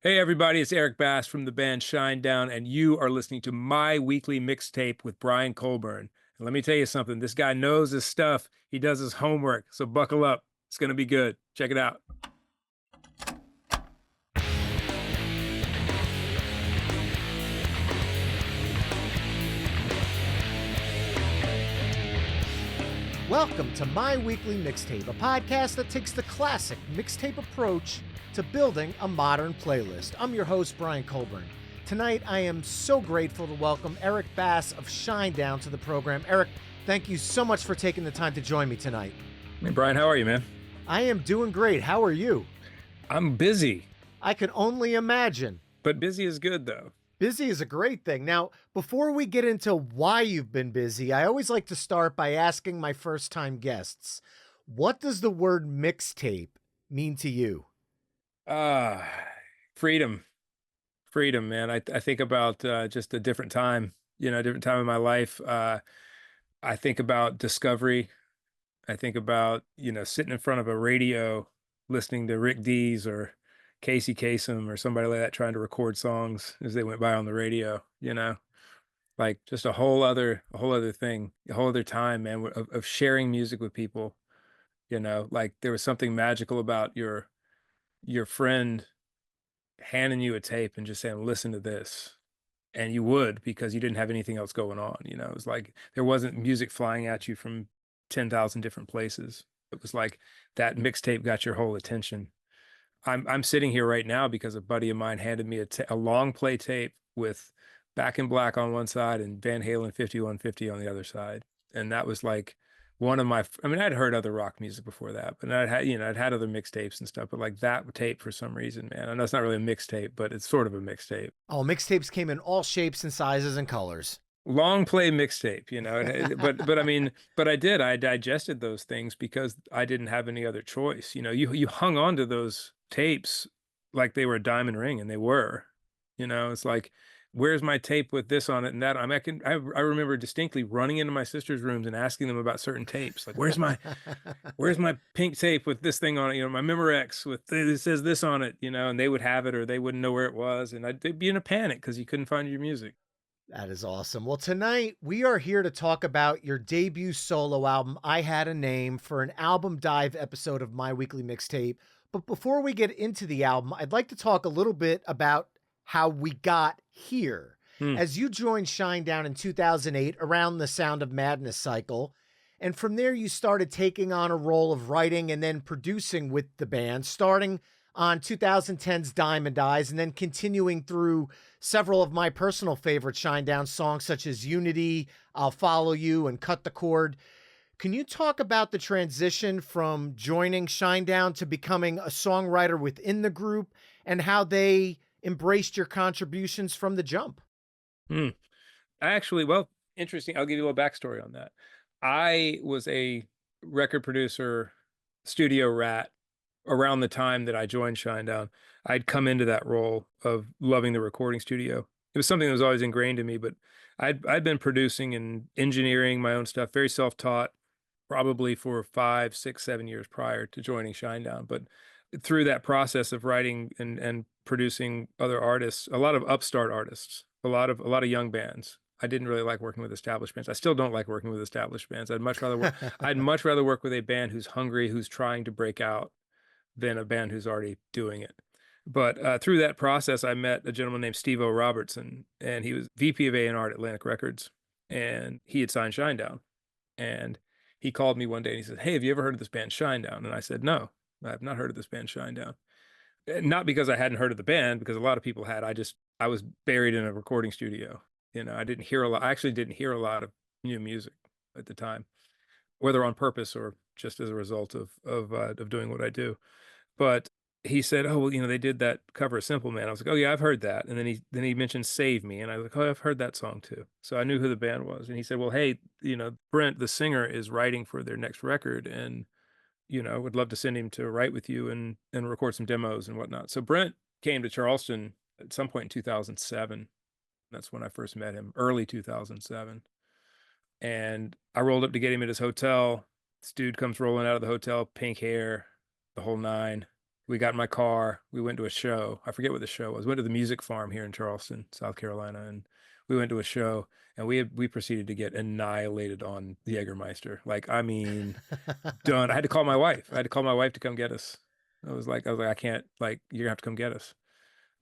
Hey everybody, it's Eric Bass from the band Shinedown, and you are listening to my weekly mixtape with Brian Colburn. And let me tell you something, this guy knows his stuff. He does his homework, so buckle up. It's going to be good. Check it out. Welcome to My Weekly Mixtape, a podcast that takes the classic mixtape approach to building a modern playlist. I'm your host, Brian Colburn. Tonight, I am so grateful to welcome Eric Bass of Shinedown to the program. Eric, thank you so much for taking the time to join me tonight. Hey Brian, how are you, man? I am doing great. How are you? I'm busy, I can only imagine. but busy is good though. Busy is a great thing. Now, before we get into why you've been busy, I always like to start by asking my first-time guests, what does the word mixtape mean to you? Ah, freedom. Freedom, man. I think about just a different time, a different time in my life. I think about discovery. I think about, sitting in front of a radio, listening to Rick Dees or Casey Kasem or somebody like that trying to record songs as they went by on the radio, like just a whole other thing, a whole other time, man, of sharing music with people, like there was something magical about your friend handing you a tape and just saying, listen to this. And you would because you didn't have anything else going on. It was like there wasn't music flying at you from 10,000 different places. It was like that mixtape got your whole attention. I'm sitting here right now because a buddy of mine handed me a long play tape with Back in Black on one side and Van Halen 5150 on the other side. And that was like one of I mean, I'd heard other rock music before that, but I'd had other mixtapes and stuff, but like that tape for some reason, man. I know it's not really a mixtape, but it's sort of a mixtape. Oh, mixtapes came in all shapes and sizes and colors. Long play mixtape, but I mean, but I digested those things because I didn't have any other choice. You hung on to those tapes like they were a diamond ring, and they were. It's like, where's my tape with this on it and that? I remember distinctly running into my sister's rooms and asking them about certain tapes, like where's my pink tape with this thing on it? My Memorex with it says this on it, and they would have it or they wouldn't know where it was, and they'd be in a panic because you couldn't find your music. That is awesome. Well, tonight we are here to talk about your debut solo album, I Had a Name, for an album dive episode of My Weekly Mixtape. But before we get into the album, I'd like to talk a little bit about how we got here. Hmm. As you joined Shinedown in 2008 around the Sound of Madness cycle, and from there you started taking on a role of writing and then producing with the band, starting on 2010's Diamond Eyes and then continuing through several of my personal favorite Shinedown songs such as Unity, I'll Follow You, and Cut the Cord. Can you talk about the transition from joining Shinedown to becoming a songwriter within the group and how they embraced your contributions from the jump? Hmm. Well, interesting. I'll give you a little backstory on that. I was a record producer, studio rat around the time that I joined Shinedown. I'd come into that role of loving the recording studio. It was something that was always ingrained in me, but I'd been producing and engineering my own stuff, very self-taught, probably for 5, 6, 7 years prior to joining Shinedown. But through that process of writing and producing other artists, a lot of upstart artists, a lot of young bands. I didn't really like working with established bands. I still don't like working with established bands. I'd much rather work with a band who's hungry, who's trying to break out than a band who's already doing it. But through that process, I met a gentleman named Steve-O Robertson, and he was VP of A&R at Atlantic Records, and he had signed Shinedown. And he called me one day and he said, "Hey, have you ever heard of this band Shinedown?" And I said, "No, I have not heard of this band Shinedown." Not because I hadn't heard of the band, because a lot of people had. I was buried in a recording studio. I didn't hear a lot. I actually didn't hear a lot of new music at the time, whether on purpose or just as a result of doing what I do. But he said, "Oh, well, they did that cover of Simple Man." I was like, "Oh yeah, I've heard that." And then he mentioned Save Me, and I was like, "Oh, I've heard that song too." So I knew who the band was. And he said, "Well, hey, Brent, the singer, is writing for their next record, and would love to send him to write with you and record some demos and whatnot." So Brent came to Charleston at some point in 2007. That's when I first met him, early 2007. And I rolled up to get him at his hotel. This dude comes rolling out of the hotel, pink hair, the whole nine. We got in my car. We went to a show. I forget what the show was. Went to the Music Farm here in Charleston, South Carolina, and we went to a show. And we proceeded to get annihilated on the Jägermeister. Like, I mean, done. I had to call my wife. I had to call my wife to come get us. I was like, I can't. Like, you're gonna have to come get us.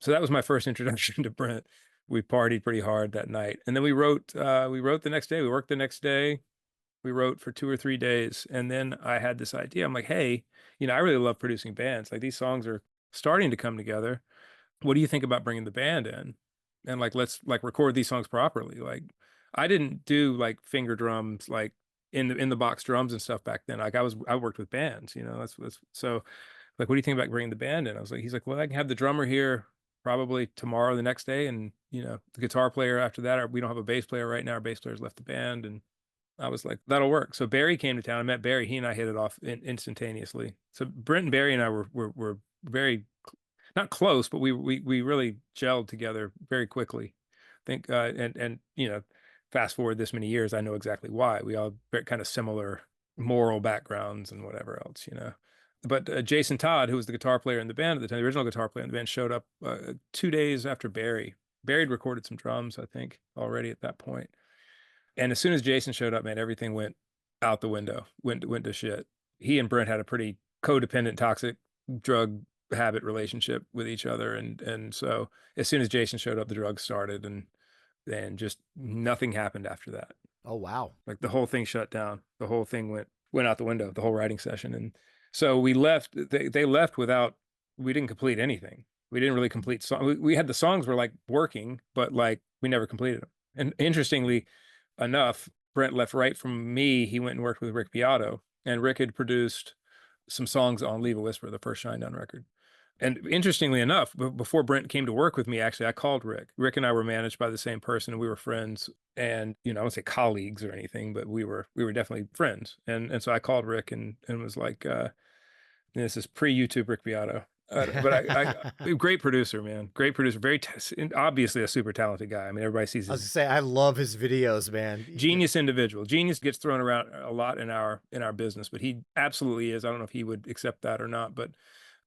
So that was my first introduction to Brent. We partied pretty hard that night, and then we wrote. We wrote the next day. We worked the next day. We wrote for 2 or 3 days, and then I had this idea. I'm like, hey, I really love producing bands. Like, these songs are starting to come together. What do you think about bringing the band in, and like let's like record these songs properly? Like, I didn't do like finger drums like in the box drums and stuff back then. Like, I worked with bands. That's so like, what do you think about bringing the band in? I was like, he's like, well, I can have the drummer here probably tomorrow, the next day, and the guitar player after that. Or we don't have a bass player right now. Our bass player's left the band, and I was like, that'll work. So Barry came to town. I met Barry. He and I hit it off instantaneously. So Brent and Barry and I were very not close, but we really gelled together very quickly. I think and fast forward this many years, I know exactly why. We all very kind of similar moral backgrounds and whatever else. But Jason Todd, who was the guitar player in the band at the time, the original guitar player in the band, showed up 2 days after Barry. Barry had recorded some drums, I think, already at that point. And as soon as Jason showed up, man, everything went out the window, went to shit. He and Brent had a pretty codependent, toxic drug habit relationship with each other. And so as soon as Jason showed up, the drugs started, and then just nothing happened after that. Oh, wow. Like, the whole thing shut down. The whole thing went out the window, the whole writing session. And so we left, they left without, we didn't complete anything. We didn't really complete song. We had the songs were like working, but like we never completed them. And interestingly enough, Brent left right from me. He went and worked with Rick Beato, and Rick had produced some songs on Leave a Whisper, the first Shinedown record. And interestingly enough, before Brent came to work with me, actually, I called Rick. Rick and I were managed by the same person, and we were friends. And I wouldn't say colleagues or anything, but we were definitely friends. And so I called Rick and was like, this is pre-YouTube Rick Beato. But great producer, man. Great producer. Obviously a super talented guy. I mean, everybody sees I was gonna say, I love his videos, man. Genius individual. Genius gets thrown around a lot in our business, but he absolutely is. I don't know if he would accept that or not, but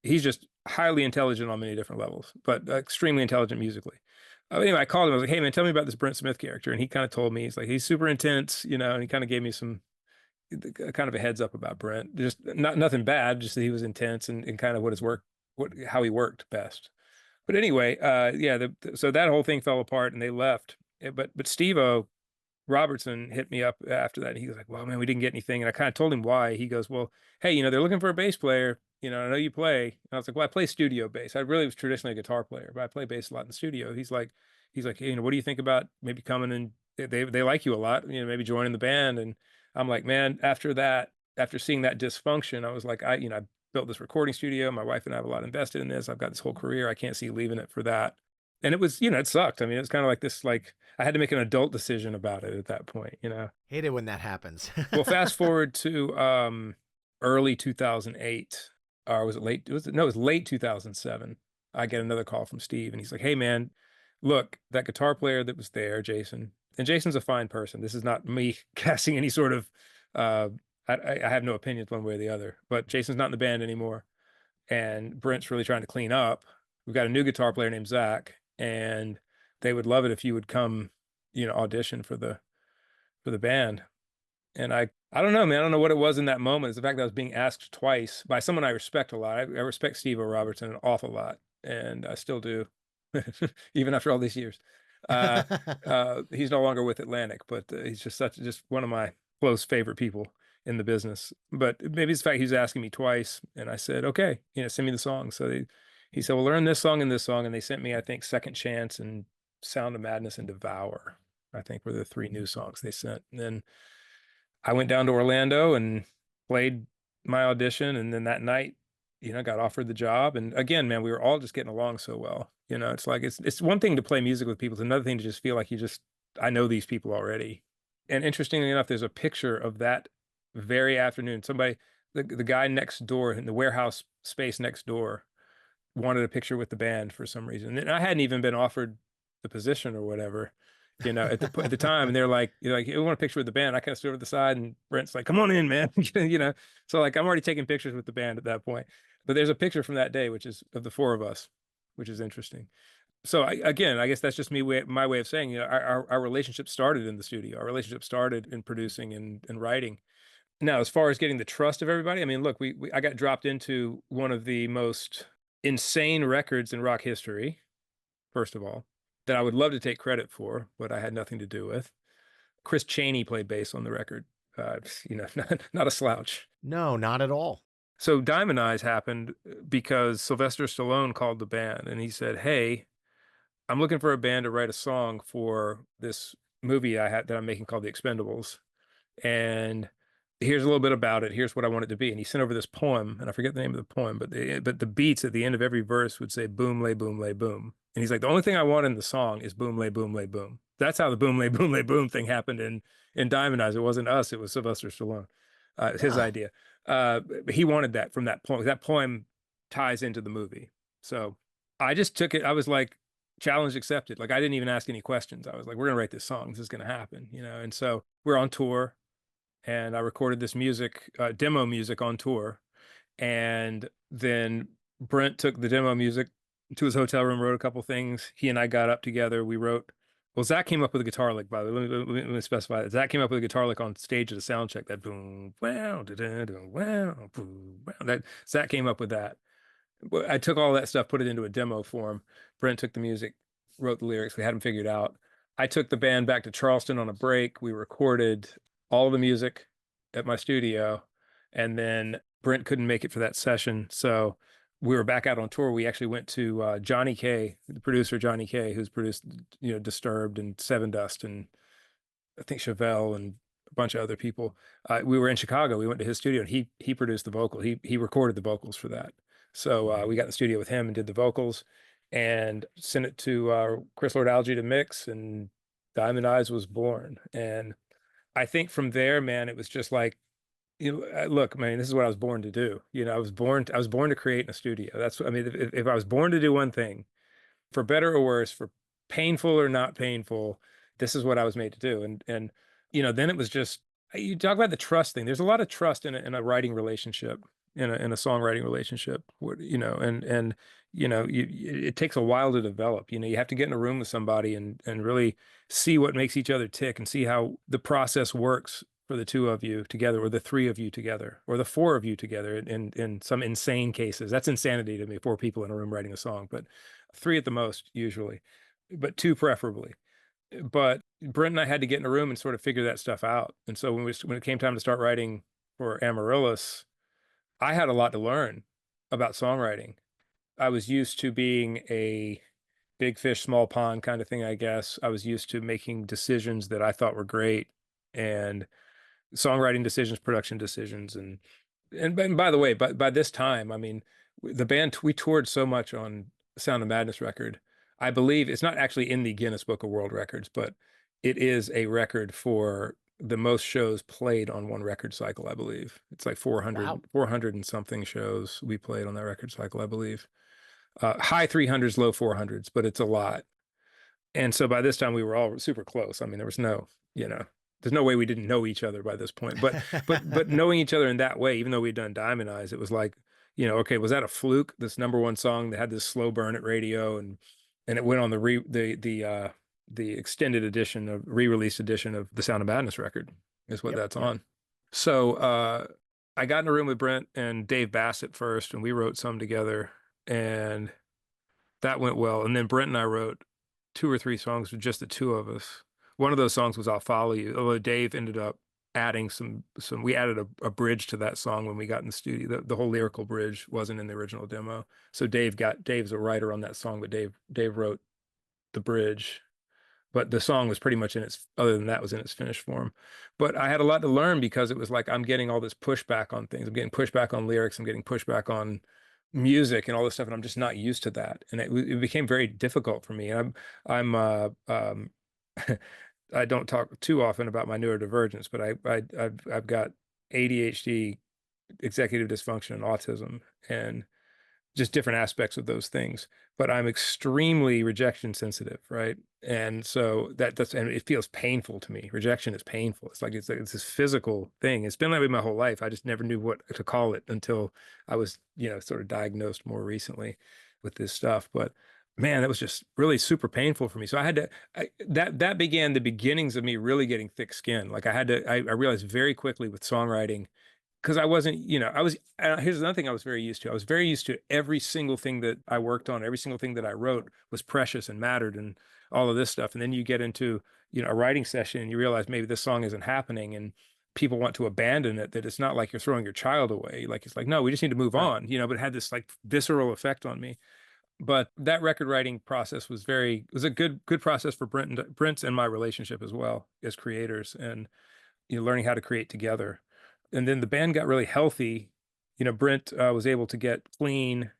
he's just highly intelligent on many different levels, but extremely intelligent musically. Anyway, I called him. I was like, hey, man, tell me about this Brent Smith character. And he kind of told me, he's like, he's super intense, and he kind of gave me some kind of a heads up about Brent. Just nothing bad, just that he was intense and kind of how he worked best. But anyway, so that whole thing fell apart and they left. But Steve-O Robertson hit me up after that. And he was like, well, man, we didn't get anything. And I kind of told him why. He goes, well, hey, they're looking for a bass player. I know you play. And I was like, well, I play studio bass. I really was traditionally a guitar player, but I play bass a lot in the studio. He's like, hey, what do you think about maybe coming and they like you a lot, maybe joining the band? And I'm like, man, after seeing that dysfunction, I was like, I built this recording studio. My wife and I have a lot invested in this. I've got this whole career. I can't see leaving it for that. And it was, it sucked. I mean, it's kind of like this, like I had to make an adult decision about it at that point. Hate it when that happens. Well, fast forward to early 2008, or was it late? It was late 2007. I get another call from Steve, and he's like, hey, man, look, that guitar player that was there, Jason, and Jason's a fine person. This is not me casting any sort of, I have no opinions one way or the other, but Jason's not in the band anymore. And Brent's really trying to clean up. We've got a new guitar player named Zach, and they would love it if you would come, audition for the band. And I don't know, man. I don't know what it was in that moment. It's the fact that I was being asked twice by someone I respect a lot. I respect Steve-O Robertson an awful lot, and I still do, even after all these years. He's no longer with Atlantic, but he's just one of my close favorite people in the business. But maybe it's the fact he was asking me twice, and I said, okay, send me the song. So he said, well, learn this song and this song, and they sent me, I think, Second Chance and Sound of Madness and Devour, I think, were the 3 new songs they sent. And then I went down to Orlando and played my audition, and then that night, got offered the job. And again, man, we were all just getting along so well. It's like it's one thing to play music with people, it's another thing to just feel like I know these people already. And interestingly enough, there's a picture of that very afternoon. The guy next door in the warehouse space next door wanted a picture with the band for some reason. And I hadn't even been offered the position or whatever, at the time. And they're like, you want a picture with the band? I kind of stood at the side, and Brent's like, come on in, man. So like, I'm already taking pictures with the band at that point. But there's a picture from that day, which is of the four of us, which is interesting. So again, I guess that's just my way of saying, our relationship started in the studio. Our relationship started in producing and writing. Now, as far as getting the trust of everybody, I mean, look, I got dropped into one of the most insane records in rock history, first of all, that I would love to take credit for, but I had nothing to do with. Chris Chaney played bass on the record. Not a slouch. No, not at all. So Diamond Eyes happened because Sylvester Stallone called the band and he said, "Hey, I'm looking for a band to write a song for this movie I had that I'm making called The Expendables. And here's a little bit about it. Here's what I want it to be." And he sent over this poem, and I forget the name of the poem, but the beats at the end of every verse would say boom, lay, boom, lay, boom. And he's like, the only thing I want in the song is boom, lay, boom, lay, boom. That's how the boom, lay, boom thing happened in Diamond Eyes. It wasn't us, it was Sylvester Stallone. His Wow. idea. He wanted that from that poem. That poem ties into the movie. So I just took it. I was like, challenge accepted. Like I didn't even ask any questions. I was like, we're gonna write this song. This is gonna happen, And so we're on tour, and I recorded this music, demo music on tour, and then Brent took the demo music to his hotel room, wrote a couple things. He and I got up together. We wrote. Well, Zach came up with a guitar lick, by the way. Let me specify that. Zach came up with a guitar lick on stage at a sound check. That boom, wow, da da da, wow, boom, wow. That Zach came up with that. I took all that stuff, put it into a demo form. Brent took the music, wrote the lyrics. We had them figured out. I took the band back to Charleston on a break. We recorded all the music at my studio, and then Brent couldn't make it for that session, so we were back out on tour. We actually went to Johnny K, the producer Johnny K, who's produced Disturbed and Seven Dust and I think Chevelle and a bunch of other people. We were in Chicago. We went to his studio and he produced the vocal. He recorded the vocals for that. So we got in the studio with him and did the vocals and sent it to Chris Lord Alge to mix, and Diamond Eyes was born. And I think from there, man, it was just like, look, man, this is what I was born to do. I was born to create in a studio. That's what I mean. If I was born to do one thing, for better or worse, for painful or not painful, this is what I was made to do. And then it was just, you talk about the trust thing. There's a lot of trust in a writing relationship, in a songwriting relationship, and it takes a while to develop. You have to get in a room with somebody and really see what makes each other tick and see how the process works for the two of you together, or the three of you together, or the four of you together in some insane cases. That's insanity to me, four people in a room writing a song, but three at the most usually, but two preferably. But Brent and I had to get in a room and sort of figure that stuff out. And so when it came time to start writing for Amaryllis, I had a lot to learn about songwriting. I was used to being a big fish, small pond kind of thing, I guess. I was used to making decisions that I thought were great, and songwriting decisions, production decisions, and by the way, by this time, I mean, the band, we toured so much on Sound of Madness record. I believe it's not actually in the Guinness Book of World Records, but it is a record for the most shows played on one record cycle, I believe. It's like Wow. 400 and something shows we played on that record cycle, I believe. High 300s, low 400s, but it's a lot. And so by this time we were all super close. I mean, there's no way we didn't know each other by this point. But knowing each other in that way, even though we'd done Diamond Eyes, it was like, okay, was that a fluke? This number one song that had this slow burn at radio, and it went on the extended edition of re-released edition of the Sound of Madness record is what Yep. that's Yep. on. So I got in a room with Brent and Dave Bassett first, and we wrote some together, and that went well. And then Brent and I wrote two or three songs with just the two of us. One of those songs was "I'll Follow You," although Dave ended up adding some. We added a bridge to that song when we got in the studio. The whole lyrical bridge wasn't in the original demo, so Dave's a writer on that song, but Dave wrote the bridge. But the song was pretty much other than that, was in its finished form. But I had a lot to learn because it was like I'm getting all this pushback on things. I'm getting pushback on lyrics. I'm getting pushback on music and all this stuff, and I'm just not used to that. And it became very difficult for me. And I'm I don't talk too often about my neurodivergence, but I've got ADHD, executive dysfunction, and autism, and just different aspects of those things. But I'm extremely rejection sensitive, right? And so and it feels painful to me. Rejection is painful. It's this physical thing. It's been that way my whole life. I just never knew what to call it until I was, sort of diagnosed more recently with this stuff. But man, that was just really super painful for me. So that began the beginnings of me really getting thick skin. Like I realized very quickly with songwriting, because I wasn't, here's another thing I was very used to. I was very used to every single thing that I worked on, every single thing that I wrote was precious and mattered and all of this stuff. And then you get into, a writing session and you realize maybe this song isn't happening and people want to abandon it, that it's not like you're throwing your child away. Like, it's like, no, we just need to move Right. on, but it had this like visceral effect on me. But that record writing process was a good process for Brent's and my relationship as well as creators, and learning how to create together. And then the band got really healthy. Brent was able to get clean,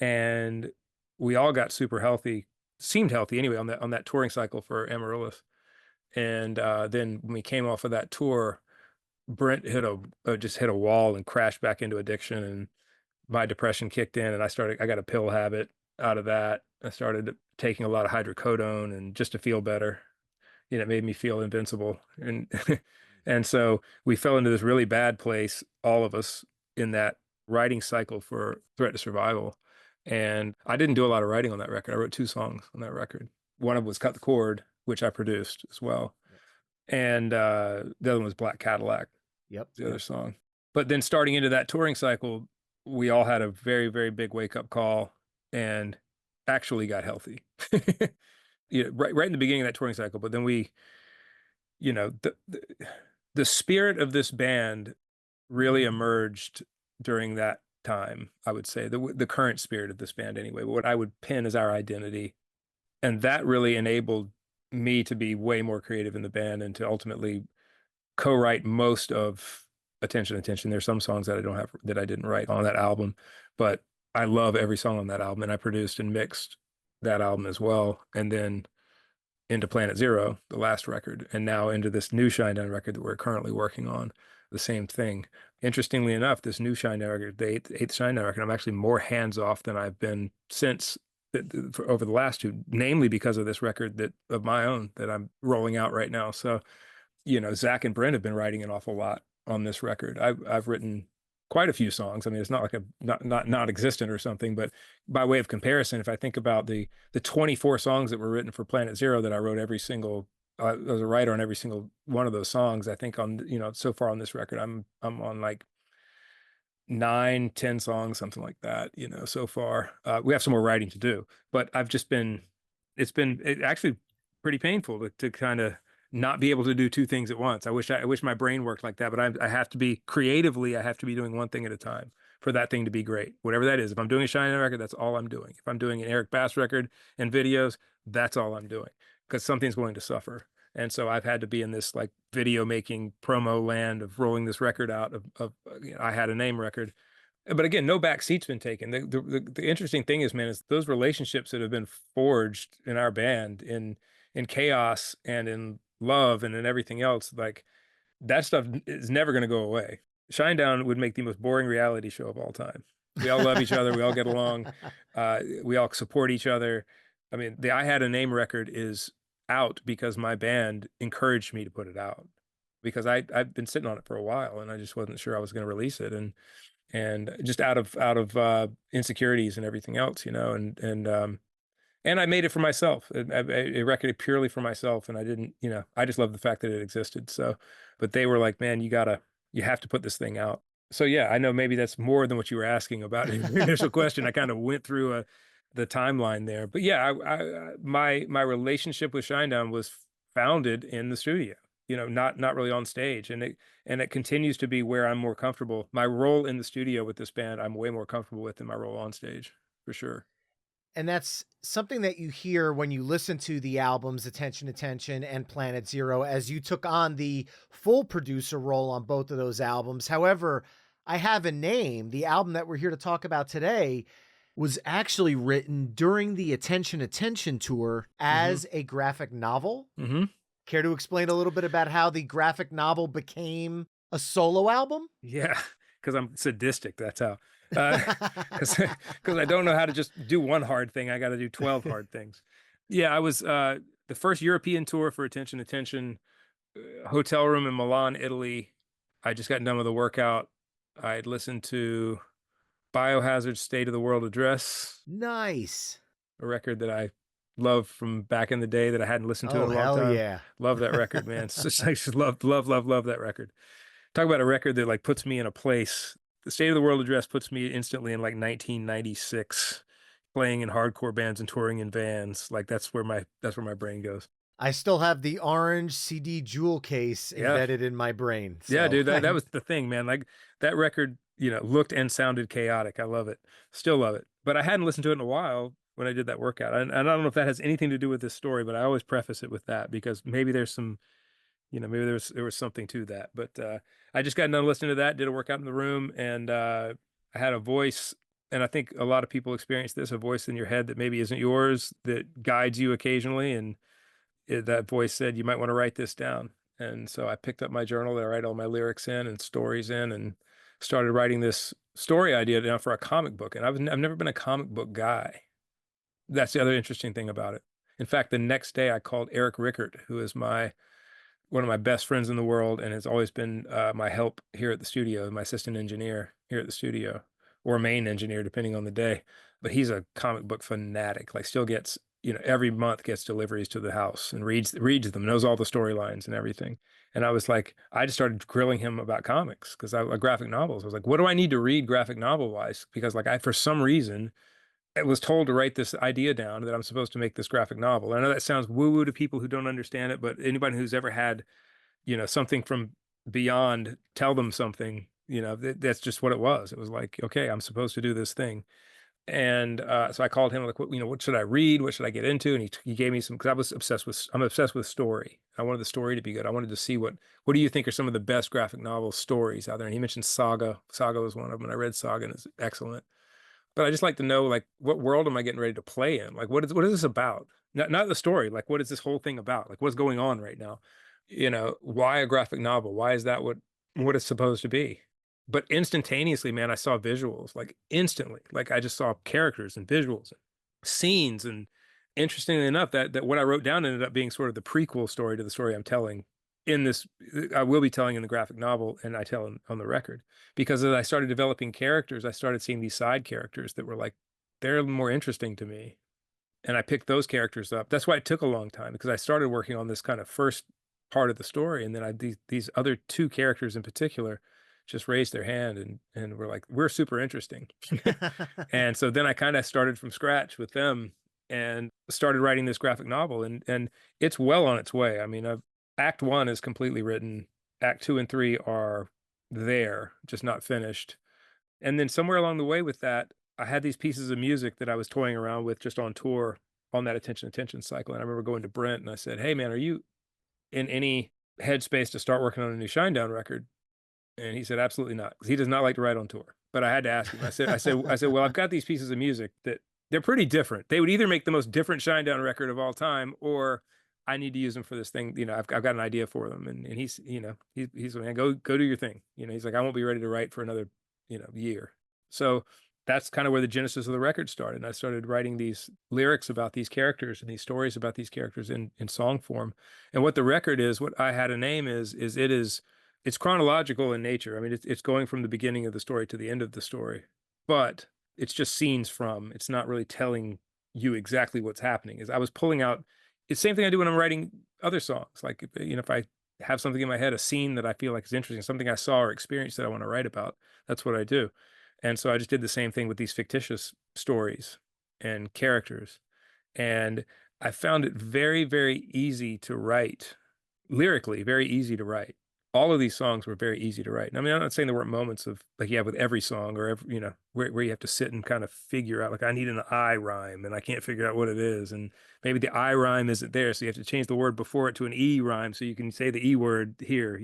and we all got super healthy, seemed healthy anyway on that touring cycle for Amaryllis. And then when we came off of that tour, Brent just hit a wall and crashed back into addiction, and my depression kicked in, and I got a pill habit out of that. I started taking a lot of hydrocodone and just to feel better. It made me feel invincible. And and so we fell into this really bad place, all of us, in that writing cycle for Threat to Survival. And I didn't do a lot of writing on that record. I wrote 2 songs on that record. One of them was Cut the Cord, which I produced as well. And the other one was Black Cadillac, Yep. the other song. But then starting into that touring cycle, we all had a very, very big wake-up call and actually got healthy. Right in the beginning of that touring cycle. But then the spirit of this band really emerged during that time, I would say. The current spirit of this band anyway, what I would pin as our identity. And that really enabled me to be way more creative in the band and to ultimately co-write most of Attention. There's some songs that I didn't write on that album, but I love every song on that album, and I produced and mixed that album as well. And then into Planet Zero, the last record, and now into this new Shinedown record that we're currently working on, the same thing. Interestingly enough, this new Shinedown record, the eighth Shinedown record, I'm actually more hands off than I've been since over the last two, namely because of this record of my own that I'm rolling out right now. So, Zach and Brent have been writing an awful lot on this record. I've written quite a few songs. I mean, it's not like not existent or something, but by way of comparison, if I think about the 24 songs that were written for Planet Zero that I wrote I was a writer on every single one of those songs. I think so far on this record, I'm on like 9, 10 songs, something like that, so far. We have some more writing to do, but it's been actually pretty painful to kind of not be able to do 2 things at once. I wish my brain worked like that, but I have to be creatively, I have to be doing one thing at a time for that thing to be great, whatever that is. If I'm doing a Shinedown record, that's all I'm doing. If I'm doing an Eric Bass record and videos, that's all I'm doing, because something's going to suffer. And so I've had to be in this like video making promo land of rolling this record out of I Had a Name record. But again, no back seat's been taken. The interesting thing is, man, is those relationships that have been forged in our band in chaos and in love and in everything else, like that stuff is never going to go away. Shinedown would make the most boring reality show of all time. We all love each other. We all get along. We all support each other. I mean, the I Had a Name record is out because my band encouraged me to put it out, because I've been sitting on it for a while and I just wasn't sure I was going to release it, and just out of insecurities and everything else, and I made it for myself. I recorded purely for myself, and I didn't, I just love the fact that it existed. So, but they were like, man, you have to put this thing out. So yeah, I know maybe that's more than what you were asking about in your initial question. I kind of went through the timeline there, but yeah, my relationship with Shinedown was founded in the studio, not really on stage, and it continues to be where I'm more comfortable. My role in the studio with this band, I'm way more comfortable with than my role on stage, for sure. And that's something that you hear when you listen to the albums Attention and Planet Zero, as you took on the full producer role on both of those albums. However, I Have a Name, the album that we're here to talk about today, was actually written during the Attention tour as a graphic novel. Mm-hmm. Care to explain a little bit about how the graphic novel became a solo album? Yeah, because I'm sadistic. That's how. Because I don't know how to just do one hard thing. I got to do 12 hard things. Yeah, I was the first European tour for Attention, hotel room in Milan, Italy. I just got done with a workout. I'd listened to Biohazard's State of the World Address, Nice. a record that I love from back in the day that I hadn't listened to Oh, in a long hell time. yeah. Love that record, man. I just love that record. Talk about a record that like puts me in a place. The State of the World Address puts me instantly in like 1996, playing in hardcore bands and touring in vans. Like that's where my brain goes. I still have the orange CD jewel case Yeah. embedded in my brain. Yeah, So dude, that was the thing, man. Like that record, looked and sounded chaotic. I love it. Still love it. But I hadn't listened to it in a while when I did that workout. And I don't know if that has anything to do with this story, but I always preface it with that because maybe there's some, maybe there was something to that. But I just got done listening to that, did a workout in the room, and I had a voice, and I think a lot of people experience this, a voice in your head that maybe isn't yours that guides you occasionally, and that voice said, you might want to write this down. And so I picked up my journal that I write all my lyrics in and stories in and started writing this story idea down for a comic book. And I've never been a comic book guy. That's the other interesting thing about it. In fact, the next day I called Eric Rickert, who is one of my best friends in the world and has always been my help here at the studio, my assistant engineer here at the studio, or main engineer, depending on the day. But he's a comic book fanatic, like still gets, every month gets deliveries to the house and reads them, knows all the storylines and everything. And I was like, I just started grilling him about comics because I graphic novels. I was like, what do I need to read graphic novel wise? Because like for some reason, I was told to write this idea down that I'm supposed to make this graphic novel. I know that sounds woo-woo to people who don't understand it, but anybody who's ever had, something from beyond tell them something, that's just what it was. It was like, okay, I'm supposed to do this thing. And so I called him like, what should I read? What should I get into? And he gave me some, because I'm obsessed with story. I wanted the story to be good. I wanted to see what do you think are some of the best graphic novel stories out there? And he mentioned Saga. Saga was one of them. And I read Saga and it's excellent. But I just like to know, like, what world am I getting ready to play in? Like, what is this about? Not the story. Like, what is this whole thing about? Like, what's going on right now? Why a graphic novel? Why is that what it's supposed to be? But instantaneously, man, I saw visuals, like instantly. Like I just saw characters and visuals and scenes. And interestingly enough, that what I wrote down ended up being sort of the prequel story to the story I'm telling in this, I will be telling in the graphic novel, and I tell on the record. Because as I started developing characters, I started seeing these side characters that were like, they're more interesting to me. And I picked those characters up. That's why it took a long time, because I started working on this kind of first part of the story. And then these other two characters in particular just raised their hand and were like, we're super interesting. And so then I kind of started from scratch with them and started writing this graphic novel. And it's well on its way. I mean, Act 1 is completely written. Act 2 and 3 are there, just not finished. And then somewhere along the way with that, I had these pieces of music that I was toying around with just on tour on that attention cycle. And I remember going to Brent and I said, hey man, are you in any headspace to start working on a new Shinedown record? And he said, absolutely not, because he does not like to write on tour. But I had to ask him. Well, I've got these pieces of music that they're pretty different. They would either make the most different Shinedown record of all time, or I need to use them for this thing. I've got an idea for them. And he's, he's like, go do your thing. He's like, I won't be ready to write for another, year. So that's kind of where the genesis of the record started. And I started writing these lyrics about these characters and these stories about these characters in song form. And what the record is, what I had a name is it's chronological in nature. I mean, it's going from the beginning of the story to the end of the story, but it's just scenes from. It's not really telling you exactly what's happening. Is I was pulling out. It's the same thing I do when I'm writing other songs. Like if I have something in my head, a scene that I feel like is interesting, something I saw or experienced that I want to write about, that's what I do. And so I just did the same thing with these fictitious stories and characters. And I found it very, very easy to write, lyrically, very easy to write. All of these songs were very easy to write. And I mean, I'm not saying there weren't moments of like you have with every song or every, where you have to sit and kind of figure out, like, I need an I rhyme and I can't figure out what it is. And maybe the I rhyme isn't there. So you have to change the word before it to an E rhyme so you can say the E word here,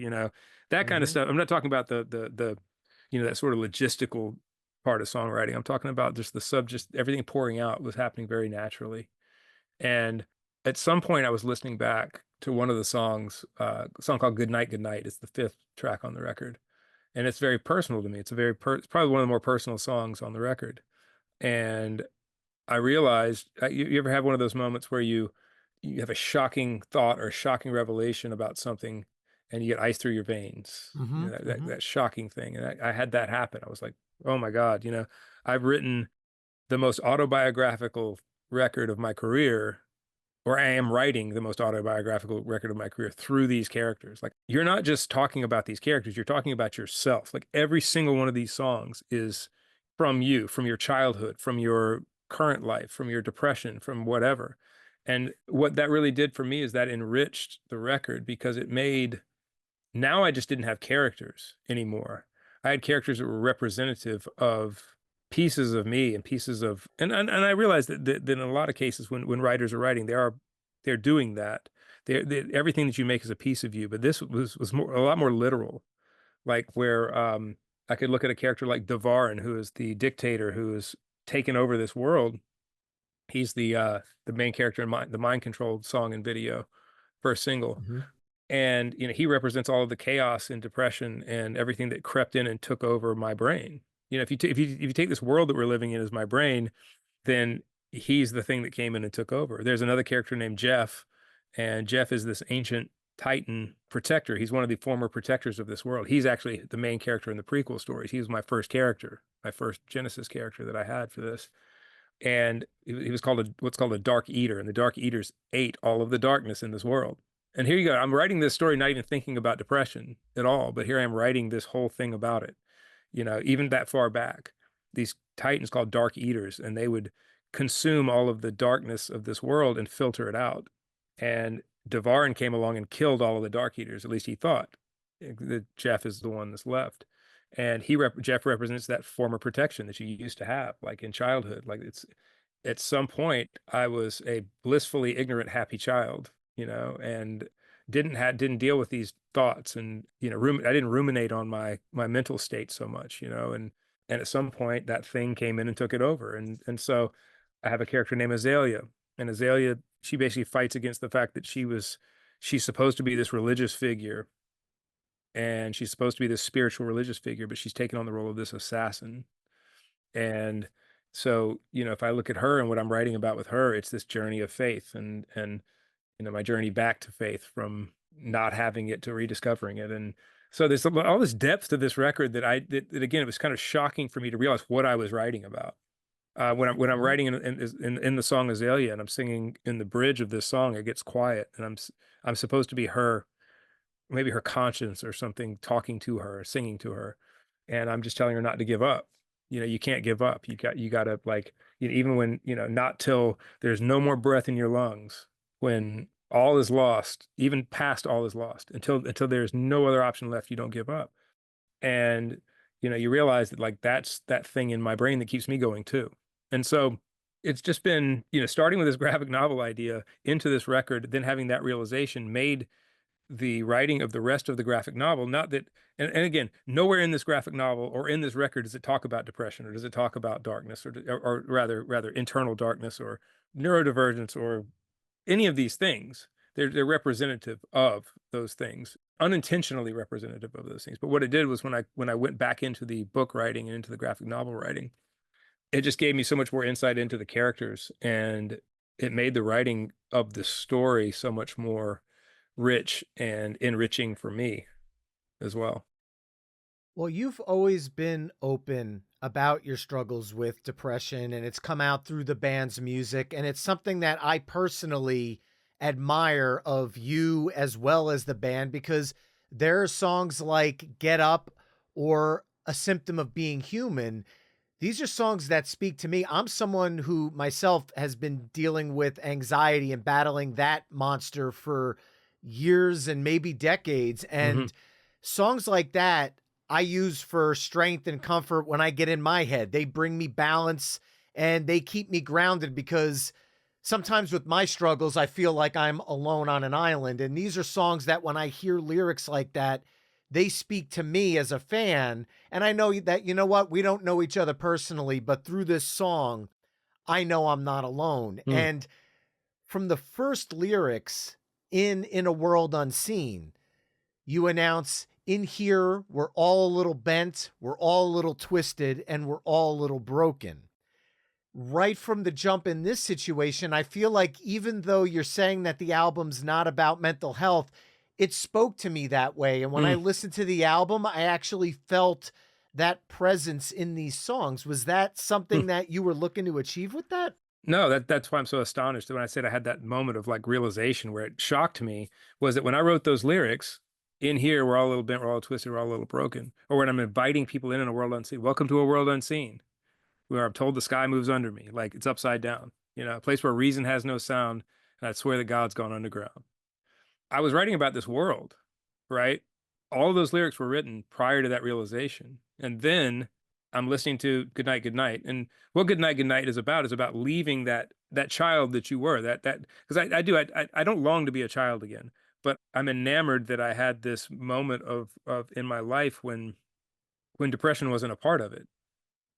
that kind of Mhm. stuff. I'm not talking about that sort of logistical part of songwriting. I'm talking about just everything pouring out was happening very naturally. And at some point I was listening back to one of the songs, a song called Goodnight Goodnight. It's the fifth track on the record. and it's very personal to me. It's probably one of the more personal songs on the record. And I realized, you ever have one of those moments where you have a shocking thought or a shocking revelation about something, and you get ice through your veins, Mm-hmm. Mm-hmm. that shocking thing. And I had that happen. I was like, oh my God, I've written the most autobiographical record of my career, or I am writing the most autobiographical record of my career through these characters. Like, you're not just talking about these characters, you're talking about yourself. Like, every single one of these songs is from you, from your childhood, from your current life, from your depression, from whatever. And what that really did for me is that enriched the record, because it made, now I just didn't have characters anymore. I had characters that were representative of pieces of me and pieces of, and I realized that in a lot of cases when writers are writing, they're doing that. Everything that you make is a piece of you, but this was more, a lot more literal. Like, where I could look at a character like Devarin, who is the dictator who has taken over this world. He's the main character in the Mind Control song and video, first single. Mm-hmm. And he represents all of the chaos and depression and everything that crept in and took over my brain. If you take this world that we're living in as my brain, then he's the thing that came in and took over. There's another character named Jeff, and Jeff is this ancient Titan protector. He's one of the former protectors of this world. He's actually the main character in the prequel stories. He was my first character, my first Genesis character that I had for this. And he was called what's called a Dark Eater, and the Dark Eaters ate all of the darkness in this world. And here you go. I'm writing this story not even thinking about depression at all, but here I am writing this whole thing about it. Even that far back, these Titans called Dark Eaters, and they would consume all of the darkness of this world and filter it out. And Devarin came along and killed all of the Dark Eaters, at least he thought. That Jeff is the one that's left. And Jeff represents that former protection that you used to have, like in childhood. Like, it's at some point I was a blissfully ignorant, happy child, and didn't deal with these thoughts, and I didn't ruminate on my mental state so much, and at some point that thing came in and took it over, and so I have a character named Azalia, and Azalia, she basically fights against the fact that she's supposed to be this religious figure, and she's supposed to be this spiritual religious figure, but she's taken on the role of this assassin. And so, if I look at her and what I'm writing about with her, it's this journey of faith, and my journey back to faith from not having it to rediscovering it. And so there's all this depth to this record that again, it was kind of shocking for me to realize what I was writing about. When I'm Mm-hmm. writing in the song Azalea, and I'm singing in the bridge of this song, it gets quiet, and I'm supposed to be her, maybe her conscience or something, talking to her, singing to her. And I'm just telling her not to give up. You can't give up. You gotta, like, even when, not till there's no more breath in your lungs, when all is lost, even past all is lost, until there's no other option left, you don't give up. And, you realize that, like, that's that thing in my brain that keeps me going too. And so it's just been, starting with this graphic novel idea into this record, then having that realization made the writing of the rest of the graphic novel. Not that, and again, nowhere in this graphic novel or in this record does it talk about depression, or does it talk about darkness, or rather internal darkness or neurodivergence or any of these things. They're representative of those things, unintentionally representative of those things. But what it did was, when I went back into the book writing and into the graphic novel writing, it just gave me so much more insight into the characters, and it made the writing of the story so much more rich and enriching for me as well. Well, you've always been open about your struggles with depression, and it's come out through the band's music. And it's something that I personally admire of you as well as the band, because there are songs like Get Up or A Symptom of Being Human. These are songs that speak to me. I'm someone who myself has been dealing with anxiety and battling that monster for years and maybe decades. Hmm. And songs like that I use for strength and comfort when I get in my head. They bring me balance and they keep me grounded, because sometimes with my struggles, I feel like I'm alone on an island. And these are songs that when I hear lyrics like that, they speak to me as a fan. And I know that, you know what, we don't know each other personally, but through this song, I know I'm not alone. Mm. And from the first lyrics in a World Unseen, you announce, In here, we're all a little bent, we're all a little twisted, and we're all a little broken. Right from the jump in this situation, I feel like even though you're saying that the album's not about mental health, it spoke to me that way. And when I Mm. listened to the album, I actually felt that presence in these songs. Was that something that you were looking to achieve with that? No, that's why I'm so astonished that when I said I had that moment of like realization where it shocked me was that when I wrote those lyrics, in here we're all a little bent, we're all twisted, we're all a little broken. Or when I'm inviting people in a world unseen, welcome to a world unseen, where I'm told the sky moves under me, like it's upside down, a place where reason has no sound, and I swear that God's gone underground. I was writing about this world, right? All of those lyrics were written prior to that realization. And then I'm listening to Goodnight Goodnight. And what Goodnight Goodnight is about leaving that child that you were, that because I don't long to be a child again, but I'm enamored that I had this moment of in my life when depression wasn't a part of it.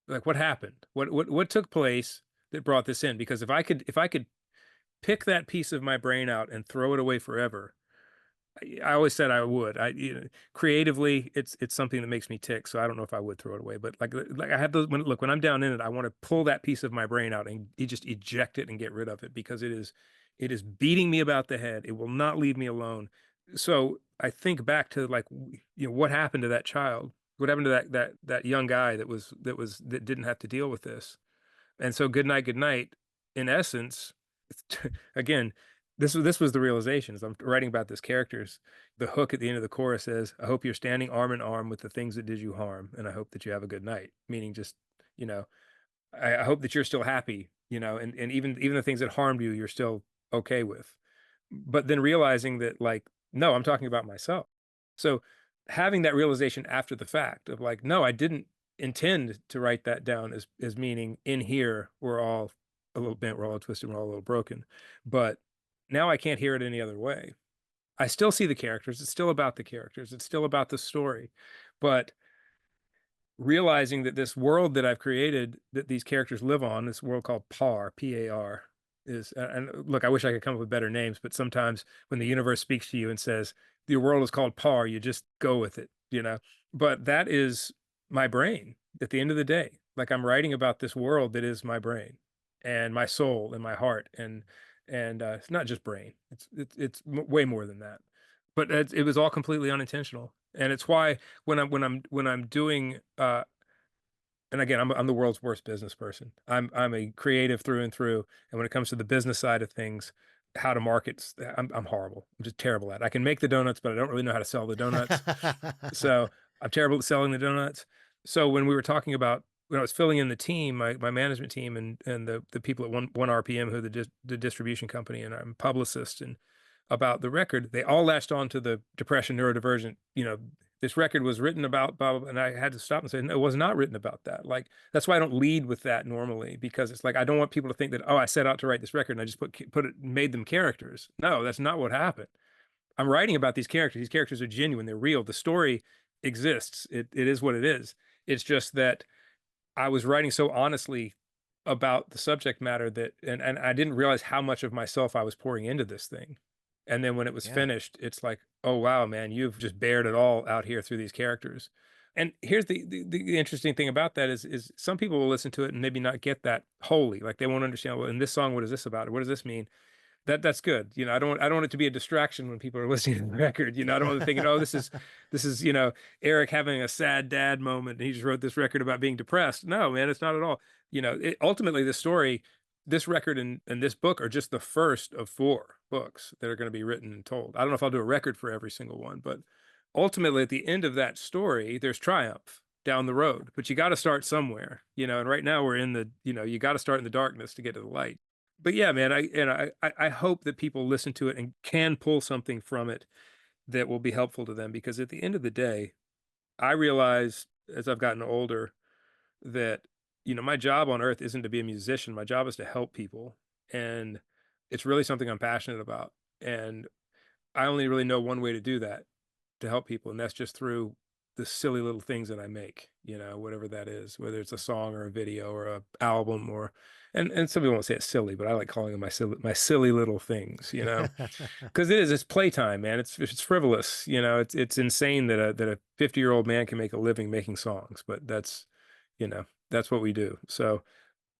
Like what happened? What took place that brought this in? Because if I could pick that piece of my brain out and throw it away forever, I always said I would. Creatively, it's something that makes me tick. So I don't know if I would throw it away, but like I have those when I'm down in it, I want to pull that piece of my brain out and just eject it and get rid of it because it is beating me about the head. It will not leave me alone. So I think back to like what happened to that child? What happened to that young guy that didn't have to deal with this? And so Good Night, in essence, again, this was the realization as I'm writing about this characters. The hook at the end of the chorus says, "I hope you're standing arm in arm with the things that did you harm, and I hope that you have a good night." Meaning, just you know, I hope that you're still happy, and even the things that harmed you, you're still okay with. But then realizing that, like, no, I'm talking about myself. So having that realization after the fact of like, no, I didn't intend to write that down as meaning in here we're all a little bent, we're all twisted, we're all a little broken. But now I can't hear it any other way. I still see the characters. It's still about the characters. It's still about the story. But realizing that this world that I've created that these characters live on, this world called PAR, P-A-R, is, and look, I wish I could come up with better names, but sometimes when the universe speaks to you and says, your world is called PAR, you just go with it. But that is my brain at the end of the day. Like I'm writing about this world that is my brain and my soul and my heart. And it's not just brain. It's way more than that. But it was all completely unintentional. And it's why when I'm doing and again, I'm the world's worst business person. I'm a creative through and through, and when it comes to the business side of things, how to market, I'm horrible. I'm just terrible at it. I can make the donuts, but I don't really know how to sell the donuts. So I'm terrible at selling the donuts. So when we were talking about when I was filling in the team, my management team and the people at one RPM who the distribution company and I'm publicist and about the record, they all latched on to the depression neurodivergent, this record was written about blah, blah, blah, and I had to stop and say, no, it was not written about that. Like, that's why I don't lead with that normally, because it's like, I don't want people to think that, oh, I set out to write this record and I just made them characters. No, that's not what happened. I'm writing about these characters. These characters are genuine. They're real. The story exists. It is what it is. It's just that I was writing so honestly about the subject matter and I didn't realize how much of myself I was pouring into this thing. And then when it was Yeah. finished, it's like, oh wow, man, you've just bared it all out here through these characters. And here's the interesting thing about that is some people will listen to it and maybe not get that wholly. Like they won't understand, well, in this song, what is this about? What does this mean? That's good. I don't want it to be a distraction when people are listening to the record. I don't want them thinking, oh, this is Eric having a sad dad moment and he just wrote this record about being depressed. No, man, it's not at all. Ultimately the story, this record and this book are just the first of four books that are going to be written and told. I don't know if I'll do a record for every single one, but ultimately at the end of that story, there's triumph down the road. But you got to start somewhere, and right now we're in you got to start in the darkness to get to the light. But yeah, man, I hope that people listen to it and can pull something from it that will be helpful to them because at the end of the day, I realize as I've gotten older that my job on earth isn't to be a musician. My job is to help people, and it's really something I'm passionate about. And I only really know one way to do that, to help people, and that's just through the silly little things that I make, whatever that is, whether it's a song or a video or a album or And some people won't say it's silly, but I like calling them my silly little things, because it's playtime, man. It's frivolous, it's insane that a 50-year-old man can make a living making songs, but that's what we do. So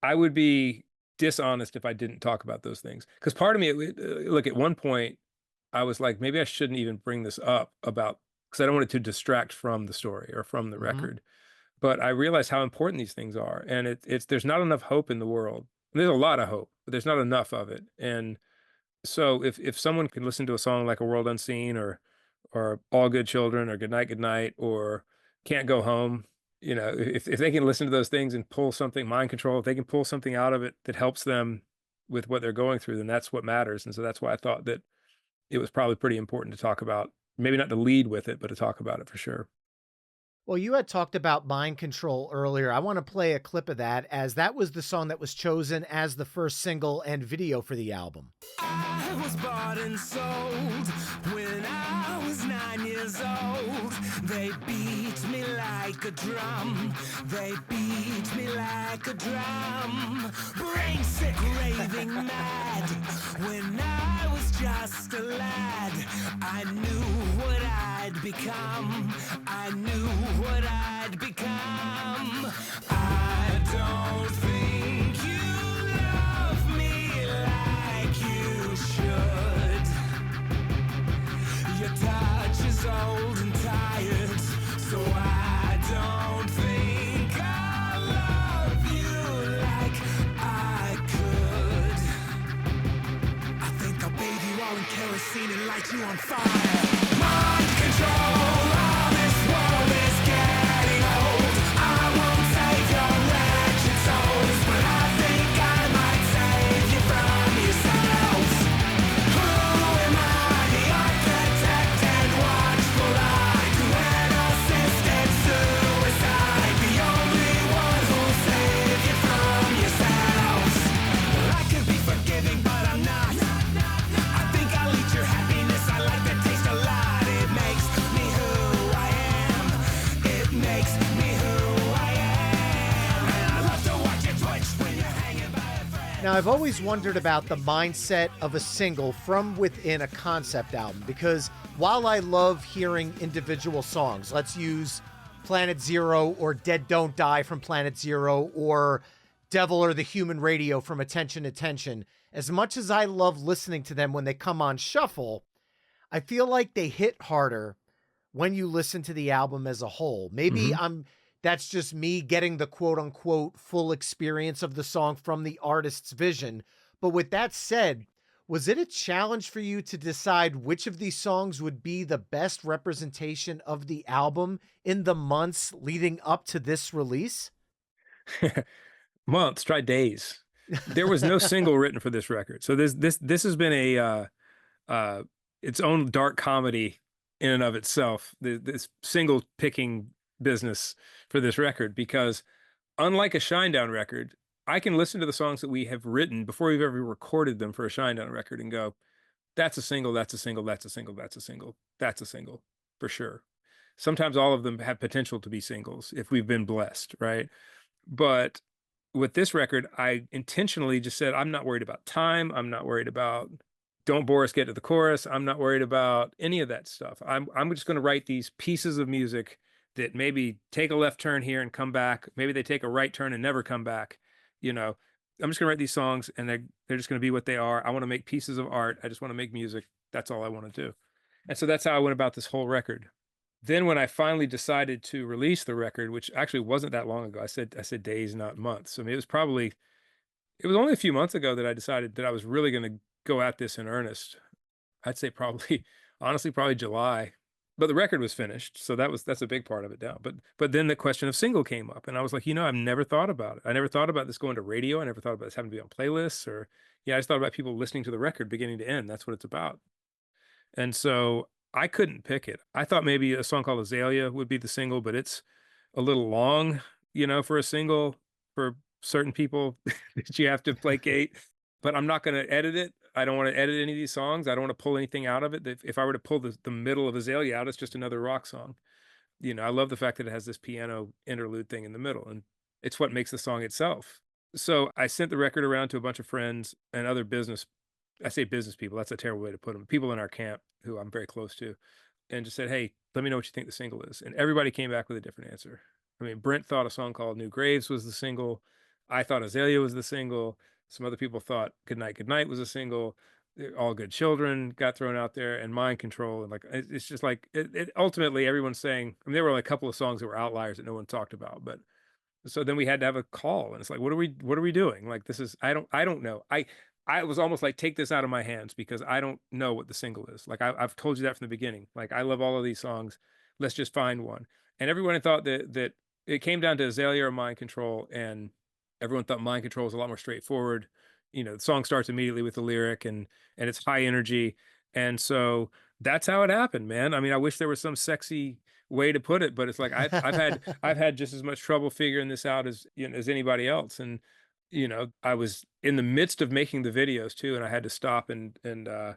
I would be dishonest if I didn't talk about those things. Because part of me, look, at one point, I was like, maybe I shouldn't even bring this up about, because I don't want it to distract from the story or from the Hmm. record. But I realize how important these things are. And there's not enough hope in the world. There's a lot of hope, but there's not enough of it. And so if someone can listen to a song like A World Unseen or All Good Children or Goodnight Goodnight or Can't Go Home, if they can listen to those things and pull something, Mind Control, if they can pull something out of it that helps them with what they're going through, then that's what matters. And so that's why I thought that it was probably pretty important to talk about, maybe not to lead with it, but to talk about it for sure. Well, you had talked about Mind Control earlier. I want to play a clip of that, as that was the song that was chosen as the first single and video for the album. I was bought and sold when I was 9 years old. They beat me like a drum. They beat me like a drum. Brain sick, raving mad. When I was just a lad, I knew what I'd become. I knew what I'd become. I don't think you love me like you should. Your touch is old and tired, so I don't think I love you like I could. I think I'll bathe you all in kerosene and light you on fire. Mind control, all this world is getting old. I won't save your wretched souls, but I think I might save you from yourselves. Who am I, the architect and watchful eye, to an assisted suicide, the only one who'll save you from yourselves? Well, I could be forgiving, but I'm not. I think I'll eat your happiness. I like the taste a lot. It makes me who I am. It makes me who I am. And I love to watch you twitch when you're hanging by a thread. Now, I've always wondered about the mindset of a single from within a concept album, because while I love hearing individual songs, let's use Planet Zero or Dead Don't Die from Planet Zero or Devil or the Human Radio from Attention Attention, as much as I love listening to them when they come on shuffle, I feel like they hit harder when you listen to the album as a whole. Maybe Mhm. that's just me getting the quote unquote full experience of the song from the artist's vision. But with that said, was it a challenge for you to decide which of these songs would be the best representation of the album in the months leading up to this release? Months, try days. There was no single written for this record. So this has been a uh its own dark comedy in and of itself, this single picking business for this record, because unlike a Shinedown record, I can listen to the songs that we have written before we've ever recorded them for a Shinedown record and go, that's a single, that's a single, that's a single, that's a single, that's a single for sure. Sometimes all of them have potential to be singles if we've been blessed, right? But with this record, I intentionally just said, I'm not worried about time. I'm not worried about don't bore us, get to the chorus. I'm not worried about any of that stuff. I'm just going to write these pieces of music that maybe take a left turn here and come back. Maybe they take a right turn and never come back. You know, I'm just going to write these songs and they're just going to be what they are. I want to make pieces of art. I just want to make music. That's all I want to do. And so that's how I went about this whole record. Then when I finally decided to release the record, which actually wasn't that long ago, I said days, not months. I mean, it was only a few months ago that I decided that I was really going to go at this in earnest. I'd say probably, honestly, probably July. But the record was finished, so that's a big part of it now. But then the question of single came up, and I was like, I've never thought about it. I never thought about this going to radio. I never thought about this having to be on playlists, or yeah, I just thought about people listening to the record beginning to end. That's what it's about. And so I couldn't pick it. I thought maybe a song called Azalia would be the single, but it's a little long, for a single for certain people that you have to placate. But I'm not going to edit it. I don't want to edit any of these songs. I don't want to pull anything out of it. If I were to pull the middle of Azalea out, it's just another rock song. I love the fact that it has this piano interlude thing in the middle, and it's what makes the song itself. So I sent the record around to a bunch of friends and other business. I say business people. That's a terrible way to put them. People in our camp who I'm very close to, and just said, "Hey, let me know what you think the single is." And everybody came back with a different answer. I mean, Brent thought a song called "New Graves" was the single. I thought Azalia was the single. Some other people thought "Goodnight Goodnight" was a single. All Good Children got thrown out there, and Mind Control, and like it's just like ultimately everyone's saying. I mean, there were like a couple of songs that were outliers that no one talked about, but so then we had to have a call, and it's like, what are we doing? Like, this is, I don't know. I was almost like, take this out of my hands because I don't know what the single is. Like, I've told you that from the beginning. Like, I love all of these songs. Let's just find one. And everyone thought that it came down to Azalea or Mind Control, and everyone thought Mind Control was a lot more straightforward. The song starts immediately with the lyric, and it's high energy, and so that's how it happened, man. I mean, I wish there was some sexy way to put it, but it's like I've had just as much trouble figuring this out as as anybody else. And I was in the midst of making the videos too, and I had to stop and yeah,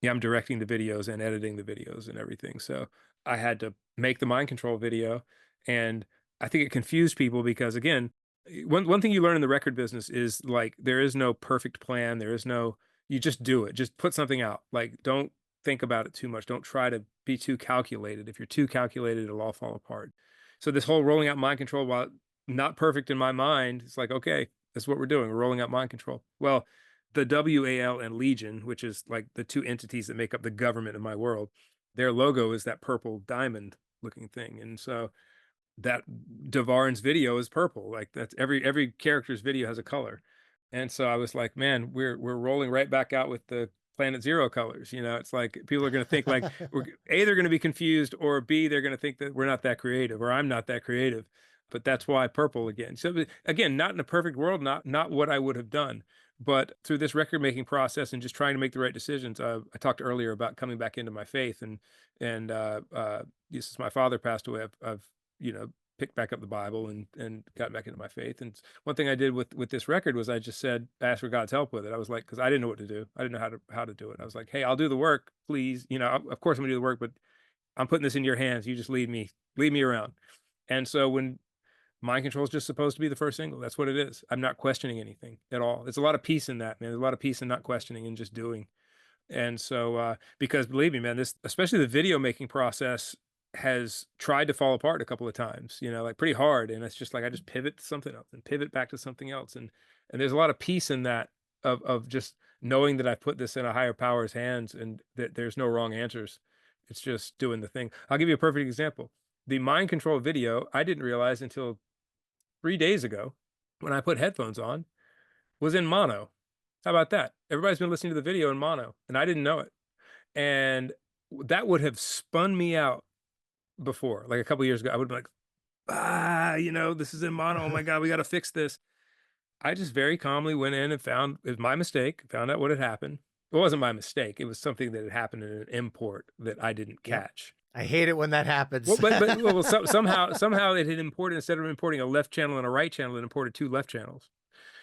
I'm directing the videos and editing the videos and everything. So I had to make the Mind Control video, and I think it confused people because, again, one thing you learn in the record business is like there is no perfect plan. There is no, you just do it. Just put something out. Like, don't think about it too much. Don't try to be too calculated. If you're too calculated, it'll all fall apart. So this whole rolling out Mind Control, while not perfect in my mind, it's like, okay, that's what we're doing. We're rolling out Mind Control. Well, the WAL and Legion, which is like the two entities that make up the government in my world, their logo is that purple diamond looking thing. And so that Devarn's video is purple. Like, that's every character's video has a color. And so I was like, man, we're rolling right back out with the Planet Zero colors. It's like people are going to think like they're going to be confused, or B, they're going to think that we're not that creative, or I'm not that creative. But that's why purple again. So again, not in a perfect world, not what I would have done. But through this record making process and just trying to make the right decisions, I talked earlier about coming back into my faith, and since my father passed away, I've picked back up the Bible and got back into my faith. And one thing I did with this record was I just said, I asked for God's help with it. I was like, because I didn't know what to do. I didn't know how to do it. I was like, hey, I'll do the work, please. Of course I'm gonna do the work, but I'm putting this in your hands. You just lead me around. And so when Mind Control is just supposed to be the first single, that's what it is. I'm not questioning anything at all. There's a lot of peace in that, man. There's a lot of peace in not questioning and just doing. And so, because believe me, man, this, especially the video making process, has tried to fall apart a couple of times, like pretty hard. And it's just like, I just pivot to something else and pivot back to something else. And there's a lot of peace in that, of just knowing that I put this in a higher power's hands and that there's no wrong answers. It's just doing the thing. I'll give you a perfect example. The Mind Control video, I didn't realize until 3 days ago when I put headphones on, was in mono. How about that? Everybody's been listening to the video in mono, and I didn't know it. And that would have spun me out before, like a couple years ago. I would be like, this is in mono. Oh my God, we got to fix this. I just very calmly went in and found it was my mistake, found out what had happened. It wasn't my mistake. It was something that had happened in an import that I didn't Yep. catch. I hate it when that happens. Well, but somehow it had imported, instead of importing a left channel and a right channel, it imported two left channels.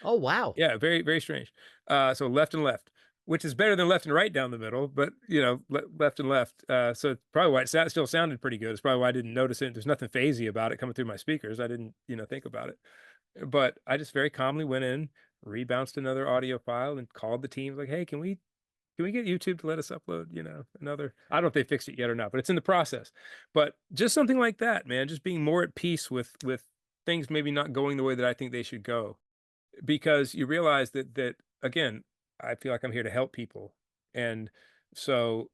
Oh, wow. Yeah, very, very strange. So left and left, which is better than left and right down the middle, but left and left. So it's probably why it still sounded pretty good. It's probably why I didn't notice it. There's nothing phasey about it coming through my speakers. I didn't, think about it. But I just very calmly went in, rebounced another audio file, and called the team like, hey, can we get YouTube to let us upload, another, I don't know if they fixed it yet or not, but it's in the process. But just something like that, man, just being more at peace with things maybe not going the way that I think they should go. Because you realize that again, I feel like I'm here to help people. And so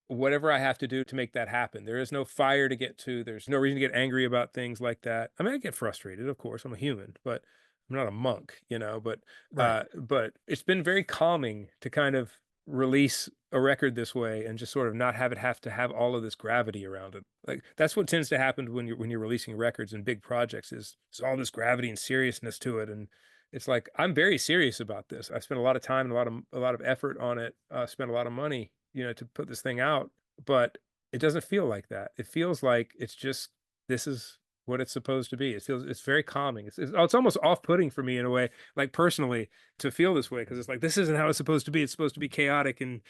whatever I have to do to make that happen, there is no fire to get to. There's no reason to get angry about things like that. I mean, I get frustrated, of course, I'm a human, but I'm not a monk, but Right. but it's been very calming to kind of release a record this way and just sort of not have to have all of this gravity around it. Like, that's what tends to happen when you're releasing records and big projects, is there's all this gravity and seriousness to it. And it's like, I'm very serious about this. I spent a lot of time and a lot of effort on it, spent a lot of money, to put this thing out, but it doesn't feel like that. It feels like it's just, this is what it's supposed to be. It's very calming. It's almost off-putting for me in a way, like personally, to feel this way, because it's like, this isn't how it's supposed to be. It's supposed to be chaotic, and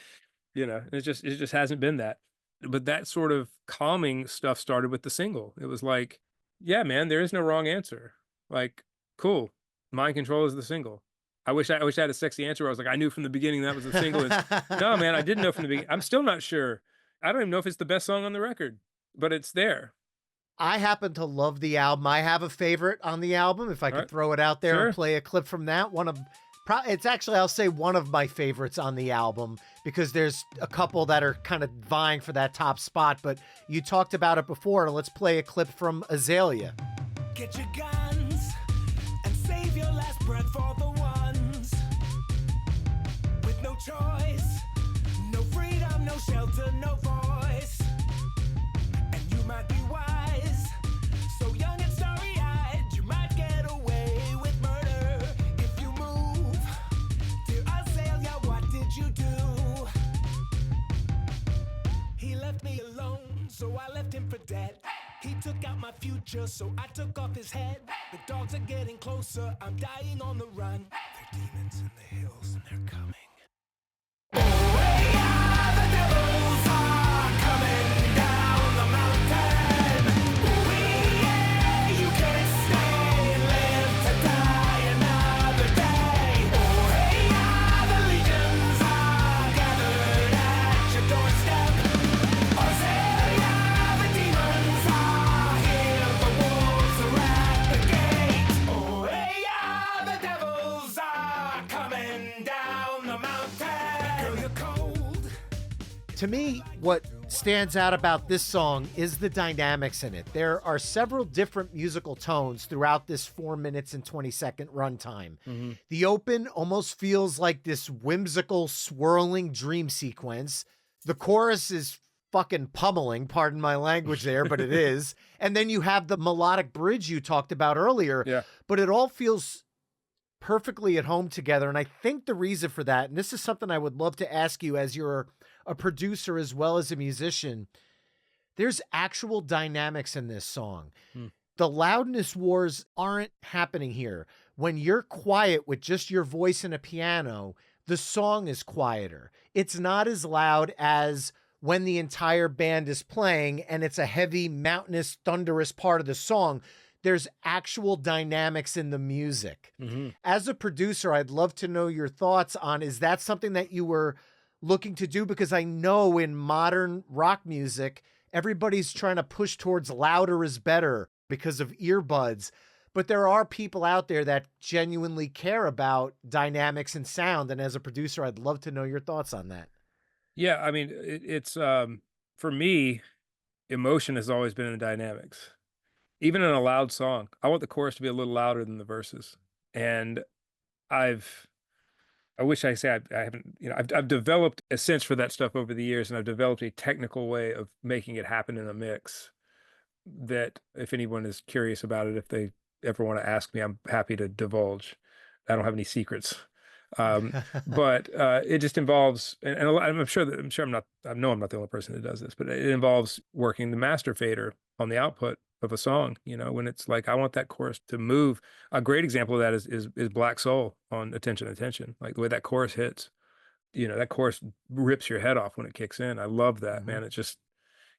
it just hasn't been that. But that sort of calming stuff started with the single. It was like, yeah, man, there is no wrong answer. Like, cool. Mind Control is the single. I wish I had a sexy answer where I was like, I knew from the beginning that was the single. No, man, I didn't know from the beginning. I'm still not sure. I don't even know if it's the best song on the record, but it's there. I happen to love the album. I have a favorite on the album. If I could Right. throw it out there Sure. and play a clip from that, it's actually, I'll say, one of my favorites on the album, because there's a couple that are kind of vying for that top spot, but you talked about it before. Let's play a clip from Azalia. Get your guns and save your last breath for the ones with no choice, no freedom, no shelter, no voice. And you might be wise, so young and starry-eyed, you might get away with murder if you move. Dear Azalia, what did you do? He left me alone, so I left him for dead. He took out my future, so I took off his head. The dogs are getting closer, I'm dying on the run. They're demons in the hills, and they're coming. Oh, hey, yeah, the devils are coming down the mountain. Oh, yeah, you can't stay and live to die another day. Oh, hey, yeah, the legions are gathered at your doorstep. Azalia, the demons are here, the wolves are at the gate. Oh, hey, yeah, the devils are coming down the mountain. Girl, you're cold. To me, what stands out about this song is the dynamics in it. There are several different musical tones throughout this 4 minutes and 20-second runtime. The open almost feels like this whimsical, swirling dream sequence. The chorus is fucking pummeling, pardon my language there, but it is. And then you have the melodic bridge you talked about earlier, Yeah. but it all feels perfectly at home together. And I think the reason for that, and this is something I would love to ask you as you're a producer as well as a musician, there's actual dynamics in this song. The loudness wars aren't happening here. When you're quiet with just your voice and a piano, the song is quieter. It's not as loud as when the entire band is playing and it's a heavy, mountainous, thunderous part of the song. There's actual dynamics in the music. As a producer, I'd love to know your thoughts on, is that something that you were looking to do? Because I know in modern rock music, everybody's trying to push towards louder is better because of earbuds. But there are people out there that genuinely care about dynamics and sound. And as a producer, I'd love to know your thoughts on that. Yeah, I mean, it's for me, emotion has always been in the dynamics. Even in a loud song, I want the chorus to be a little louder than the verses. And I wish I say I haven't, I've developed a sense for that stuff over the years, and I've developed a technical way of making it happen in a mix that if anyone is curious about it, if they ever want to ask me, I'm happy to divulge. I don't have any secrets. But it just involves, and I'm sure I'm not, I know I'm not the only person that does this, but it involves working the master fader on the output of a song, when it's like, I want that chorus to move. A great example of that is Black Soul on Attention, Attention. Like the way that chorus hits, that chorus rips your head off when it kicks in. I love that, man. It's just,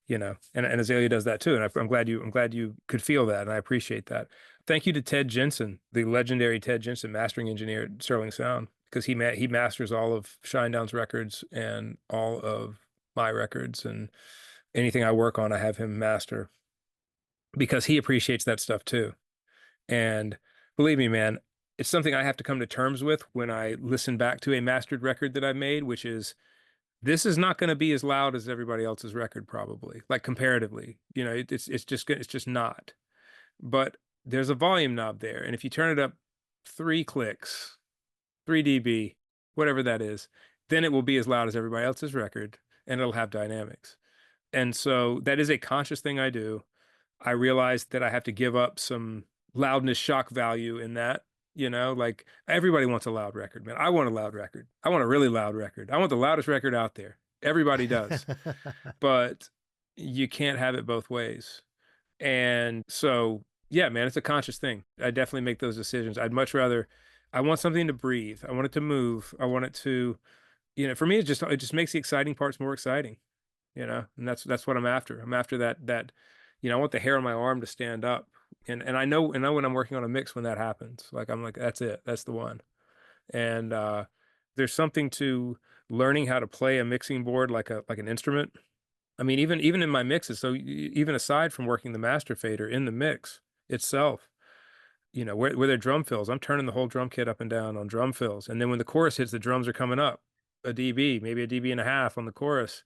and Azalia does that too. And I'm glad you could feel that. And I appreciate that. Thank you to Ted Jensen, the legendary Ted Jensen, mastering engineer at Sterling Sound, because he masters all of Shinedown's records and all of my records, and anything I work on, I have him master, because he appreciates that stuff too. And believe me, man, it's something I have to come to terms with when I listen back to a mastered record that I made, which is, this is not going to be as loud as everybody else's record, probably, like comparatively. It's just not. But there's a volume knob there, and if you turn it up 3 clicks, 3 dB, whatever that is, then it will be as loud as everybody else's record, and it'll have dynamics. And so that is a conscious thing I do. I realized that I have to give up some loudness shock value in that. Like everybody wants a loud record, man. I want a loud record. I want a really loud record. I want the loudest record out there. Everybody does. But you can't have it both ways. And so, yeah, man, it's a conscious thing. I definitely make those decisions. I'd much rather, I want something to breathe. I want it to move. I want it to, for me, it just makes the exciting parts more exciting, and that's what I'm after. I'm after that, I want the hair on my arm to stand up And I know when I'm working on a mix when that happens. Like I'm like, that's it. That's the one. And there's something to learning how to play a mixing board like an instrument. I mean, even in my mixes, so even aside from working the master fader in the mix itself, where they're drum fills, I'm turning the whole drum kit up and down on drum fills. And then when the chorus hits, the drums are coming up a dB, maybe a dB and a half on the chorus,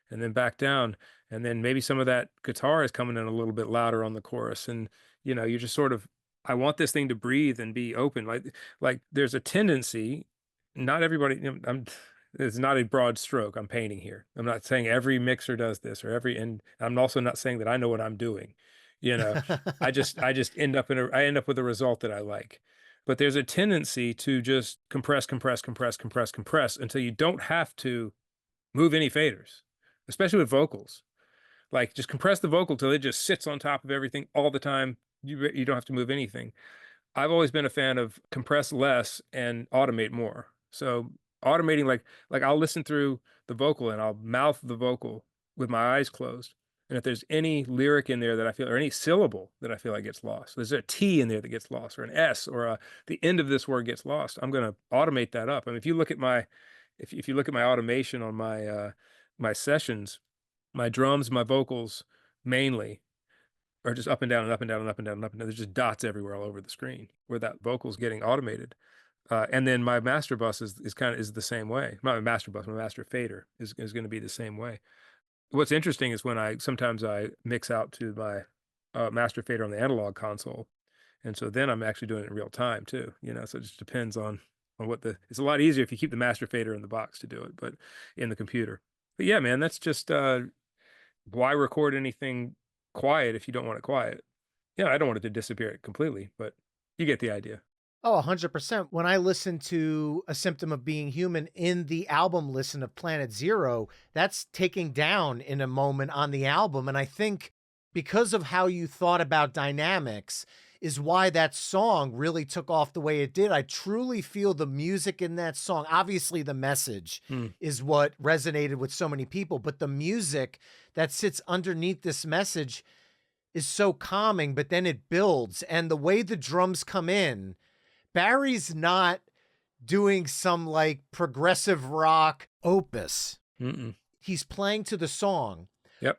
and then back down. And then maybe some of that guitar is coming in a little bit louder on the chorus. And, you're just sort of, I want this thing to breathe and be open. Like there's a tendency, not everybody, it's not a broad stroke. I'm painting here. I'm not saying every mixer does this and I'm also not saying that I know what I'm doing. You know, I just I end up with a result that I like. But there's a tendency to just compress, compress, compress, compress, compress until you don't have to move any faders, especially with vocals. Like just compress the vocal till it just sits on top of everything all the time. You don't have to move anything. I've always been a fan of compress less and automate more. So automating like I'll listen through the vocal and I'll mouth the vocal with my eyes closed. And if there's any lyric in there that I feel, or any syllable that I feel like gets lost, there's a T in there that gets lost, or an S, or the end of this word gets lost, I'm going to automate that up. I mean, if you look at my automation on my sessions, my drums, my vocals mainly are just up and down and up and down and up and down and up and down. There's just dots everywhere all over the screen where that vocal's getting automated. And then my master bus is the same way. Not my master bus, my master fader is going to be the same way. What's interesting is when sometimes I mix out to my master fader on the analog console, and so then I'm actually doing it in real time too. So it just depends on it's a lot easier if you keep the master fader in the box to do it, but in the computer. But yeah, man, that's just why record anything quiet if you don't want it quiet? Yeah, I don't want it to disappear completely, but you get the idea. Oh, 100%. When I listen to A Symptom of Being Human in the album listen of Planet Zero, that's taking down in a moment on the album. And I think because of how you thought about dynamics is why that song really took off the way it did. I truly feel the music in that song. Obviously, the message is what resonated with so many people, but the music that sits underneath this message is so calming, but then it builds. And the way the drums come in, Barry's not doing some like progressive rock opus. He's playing to the song,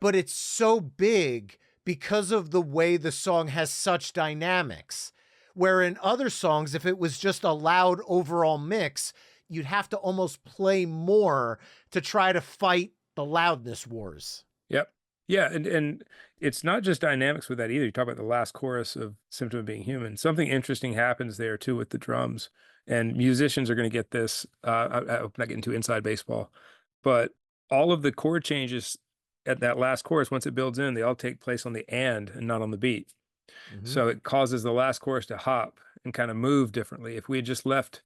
but it's so big because of the way the song has such dynamics. Where in other songs, if it was just a loud overall mix, you'd have to almost play more to try to fight the loudness wars. Yep. Yeah, and it's not just dynamics with that either. You talk about the last chorus of Symptom of Being Human. Something interesting happens there too with the drums. And musicians are going to get this. I'm not getting too inside baseball, but all of the chord changes at that last chorus, once it builds in, they all take place on the and not on the beat. So it causes the last chorus to hop and kind of move differently. If we had just left,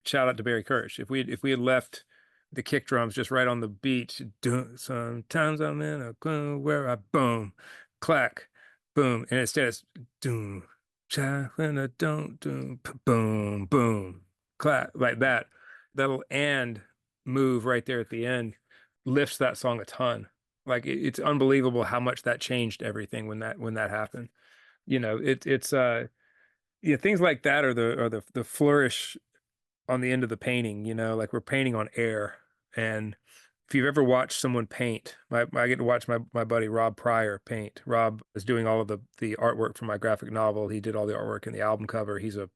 shout out to Barry Kirsch, if we had left the kick drums just right on the beat, sometimes I'm in a club where I boom, clack, boom, and instead it's doom, when I don't doom, boom, boom, clack, like that. That'll and move right there at the end lifts that song a ton. Like it's unbelievable how much that changed everything when that happened. It's things like that are the flourish on the end of the painting, like we're painting on air. And if you've ever watched someone paint, I get to watch my buddy Rob Pryor paint. Rob is doing all of the artwork for my graphic novel. He did all the artwork in the album cover. He's a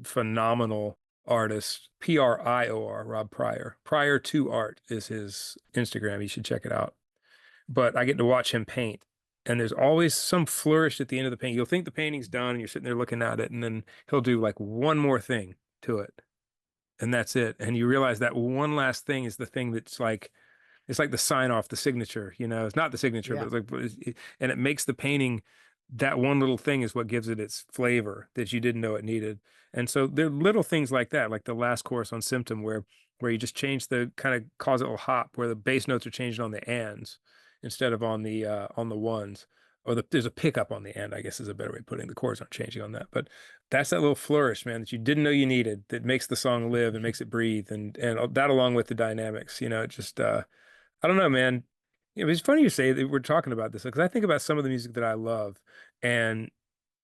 phenomenal artist. Prior, Rob Pryor. Prior to Art is his Instagram. You should check it out. But I get to watch him paint. And there's always some flourish at the end of the painting. You'll think the painting's done and you're sitting there looking at it, and then he'll do like one more thing to it. And that's it. And you realize that one last thing is the thing that's like, it's like the sign off, the signature, it's not the signature, but it's like, and it makes the painting, that one little thing is what gives it its flavor that you didn't know it needed. And so there are little things like that, like the last chorus on Symptom, where you just change the kind of cause a little hop, where the bass notes are changed on the ands instead of on the ones, or there's a pickup on the end, I guess is a better way of putting it. The chords aren't changing on that, but that's that little flourish, man, that you didn't know you needed, that makes the song live and makes it breathe, and that along with the dynamics, it just I don't know, man. It's funny you say that we're talking about this, because I think about some of the music that I love, and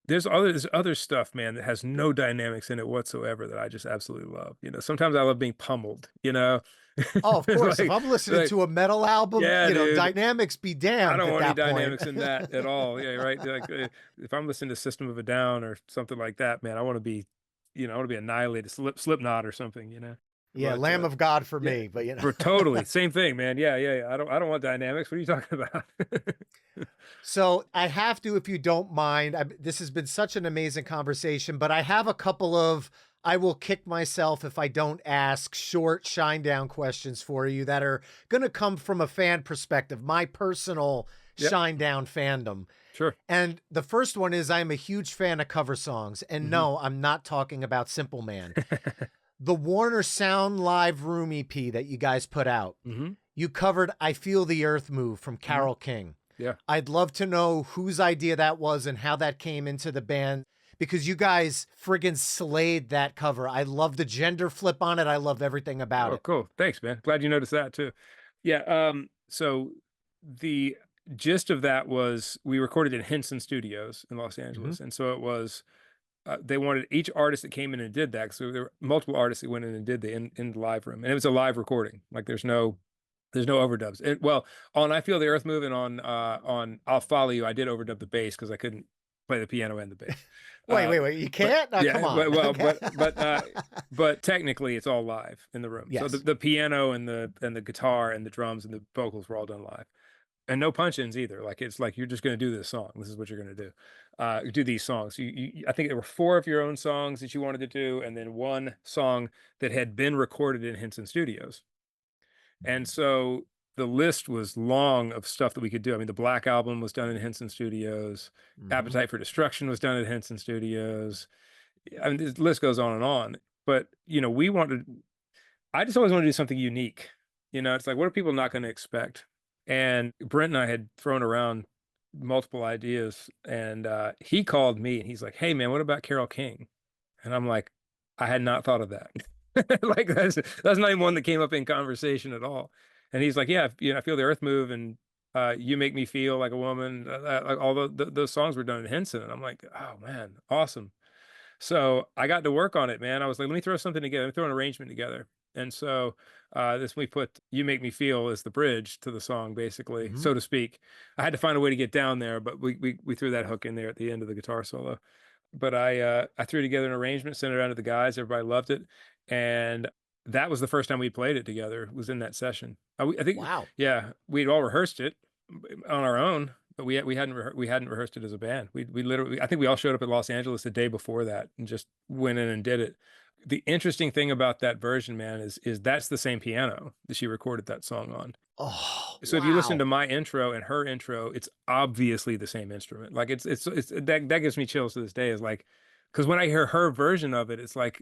there's other stuff, man, that has no dynamics in it whatsoever that I just absolutely love. You know, sometimes I love being pummeled, you know. Oh, of It's course. If like, I'm listening like, to a metal album, yeah, you know, dude. dynamics be I damned don't at want any that point. dynamics in that at all. Yeah, right. Like if I'm listening to System of a Down or something like that, man, I want to be, you know, I want to be annihilated, Slipknot or something, you know. Yeah, But Lamb of God for yeah, me, but you know. for totally same thing, man. Yeah, yeah, yeah. I don't want dynamics. What are you talking about? So I have to, if you don't mind, this has been such an amazing conversation, but I have a couple of, I will kick myself if I don't ask short Shinedown questions for you that are going to come from a fan perspective, my personal Yep, Shinedown fandom. sure. And the first one is I'm a huge fan of cover songs. And Hmm. no, I'm not talking about Simple Man. The Warner Sound Live Room EP that you guys put out, Hmm. you covered I Feel the Earth Move from Hmm. Carole King. Yeah. I'd love to know whose idea that was and how that came into the band because you guys friggin' slayed that cover. I love the gender flip on it. I love everything about Oh, it. cool. Thanks, man. Glad you noticed that too. Yeah. So the gist of that was we recorded in Henson Studios in Los Mhm. Angeles, and so it was they wanted each artist that came in and did that. So there were multiple artists that went in and did the in the live room, and it was a live recording. Like there's no overdubs. Well, on I Feel the Earth Move and on I'll Follow You, I did overdub the bass because I couldn't play the piano and the bass. Uh, Wait. You but can't? No, come yeah, on. well, Okay. but technically it's all live in the room. So Yes. the piano and the guitar and the drums and the vocals were all done live. And no punch-ins either. Like it's like you're just going to do this song. This is what you're going to do. Do these songs. I think there were four of your own songs that you wanted to do, and then one song that had been recorded in Henson Studios. And so the list was long of stuff that we could do. I mean, the Black Album was done in Henson Studios. Mhm. Appetite for Destruction was done at Henson Studios. I mean, the list goes on and on. But you know, I just always want to do something unique. You know, it's like, what are people not going to expect? And Brent and I had thrown around multiple ideas, and he called me and he's like, "Hey, man, what about Carole King?" And I'm like, "I had not thought of that." Like that's not even one that came up in conversation at all. And he's like, "Yeah, you know, I Feel the Earth Move and You Make Me Feel Like a Woman." Like all those songs were done in Henson, and I'm like, "Oh man, awesome." So I got to work on it, man. I was like, let me throw something together, let me throw an arrangement together. And so this we put You Make Me Feel as the bridge to the song, basically, Mhm. so to speak. I had to find a way to get down there, but we threw that hook in there at the end of the guitar solo. But I threw together an arrangement, sent it around to the guys, everybody loved it. And that was the first time we played it together, was in that session. I think, Wow. yeah, we'd all rehearsed it on our own, but we hadn't rehearsed it as a band. We literally, I think we all showed up at Los Angeles the day before that and just went in and did it. The interesting thing about that version, man, is that's the same piano that she recorded that song on. Oh, So if you listen wow. to my intro and her intro, it's obviously the same instrument. Like it's that gives me chills to this day. Is like, because when I hear her version of it, it's like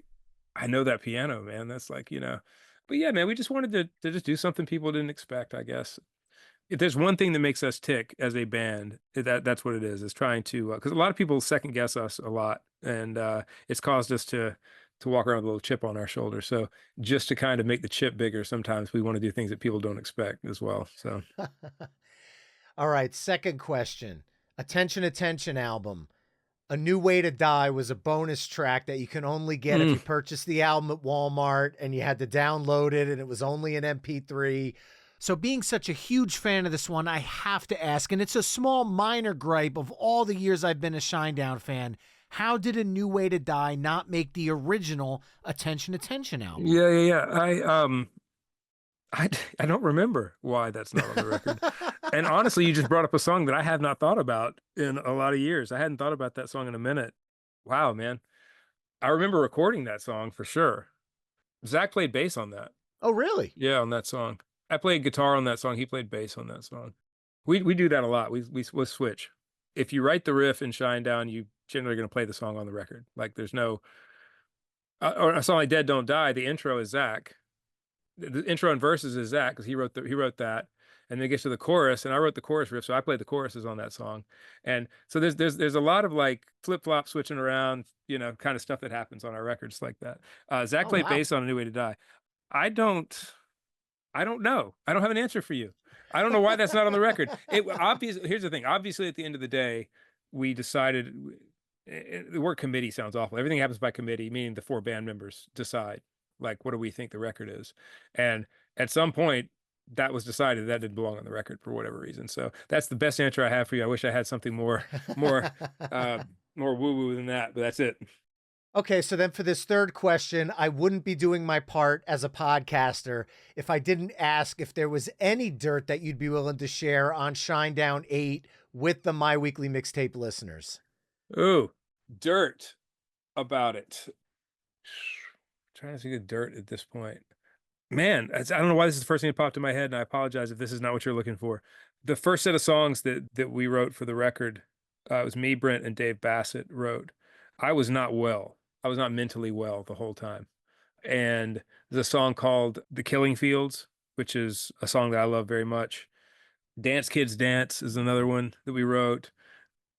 I know that piano, man. That's like, you know. But yeah, man, we just wanted to just do something people didn't expect, I guess. If there's one thing that makes us tick as a band, that's what it is trying to, because a lot of people second guess us a lot, and it's caused us to walk around with a little chip on our shoulder. So just to kind of make the chip bigger, sometimes we want to do things that people don't expect as well. So All right. Second question. Attention album. A New Way to Die was a bonus track that you can only get if mm, you purchased the album at Walmart and you had to download it and it was only an MP3. So, being such a huge fan of this one, I have to ask, and it's a small minor gripe of all the years I've been a Shinedown fan. How did A New Way to Die not make the original Attention album? yeah, yeah, yeah. I I don't remember why that's not on the record. And honestly, you just brought up a song that I have not thought about in a lot of years. I hadn't thought about that song in a minute. Wow, man. I remember recording that song for sure. Zach played bass on that. Oh, really? Yeah, on that song. I played guitar on that song. He played bass on that song. We do that a lot. We'll switch. If you write the riff in Shinedown, you generally going to play the song on the record. Like there's no or a song like Dead Don't Die. The intro is Zach. The intro and verses is Zach because he wrote that. And then it gets to the chorus, and I wrote the chorus riff, so I played the choruses on that song. And so there's a lot of like flip flop switching around, you know, kind of stuff that happens on our records like that. Zach Oh, played wow. bass on A New Way to Die. I don't. I don't know. I don't have an answer for you. I don't know why that's not on the record. Here's the thing. Obviously, at the end of the day, we decided the word committee sounds awful. Everything happens by committee, meaning the 4 band members decide, like, what do we think the record is? And at some point, that was decided that didn't belong on the record for whatever reason. So that's the best answer I have for you. I wish I had something more, uh, more woo woo than that, but that's it. Okay, so then for this third question, I wouldn't be doing my part as a podcaster if I didn't ask if there was any dirt that you'd be willing to share on Shinedown 8 with the My Weekly Mixtape listeners. Ooh, dirt about it. Trying to think of dirt at this point. Man, I don't know why this is the first thing that popped in my head, and I apologize if this is not what you're looking for. The first set of songs that we wrote for the record, it was me, Brent, and Dave Bassett wrote. I was not well. I was not mentally well the whole time. And there's a song called The Killing Fields, which is a song that I love very much. Dance Kids Dance is another one that we wrote.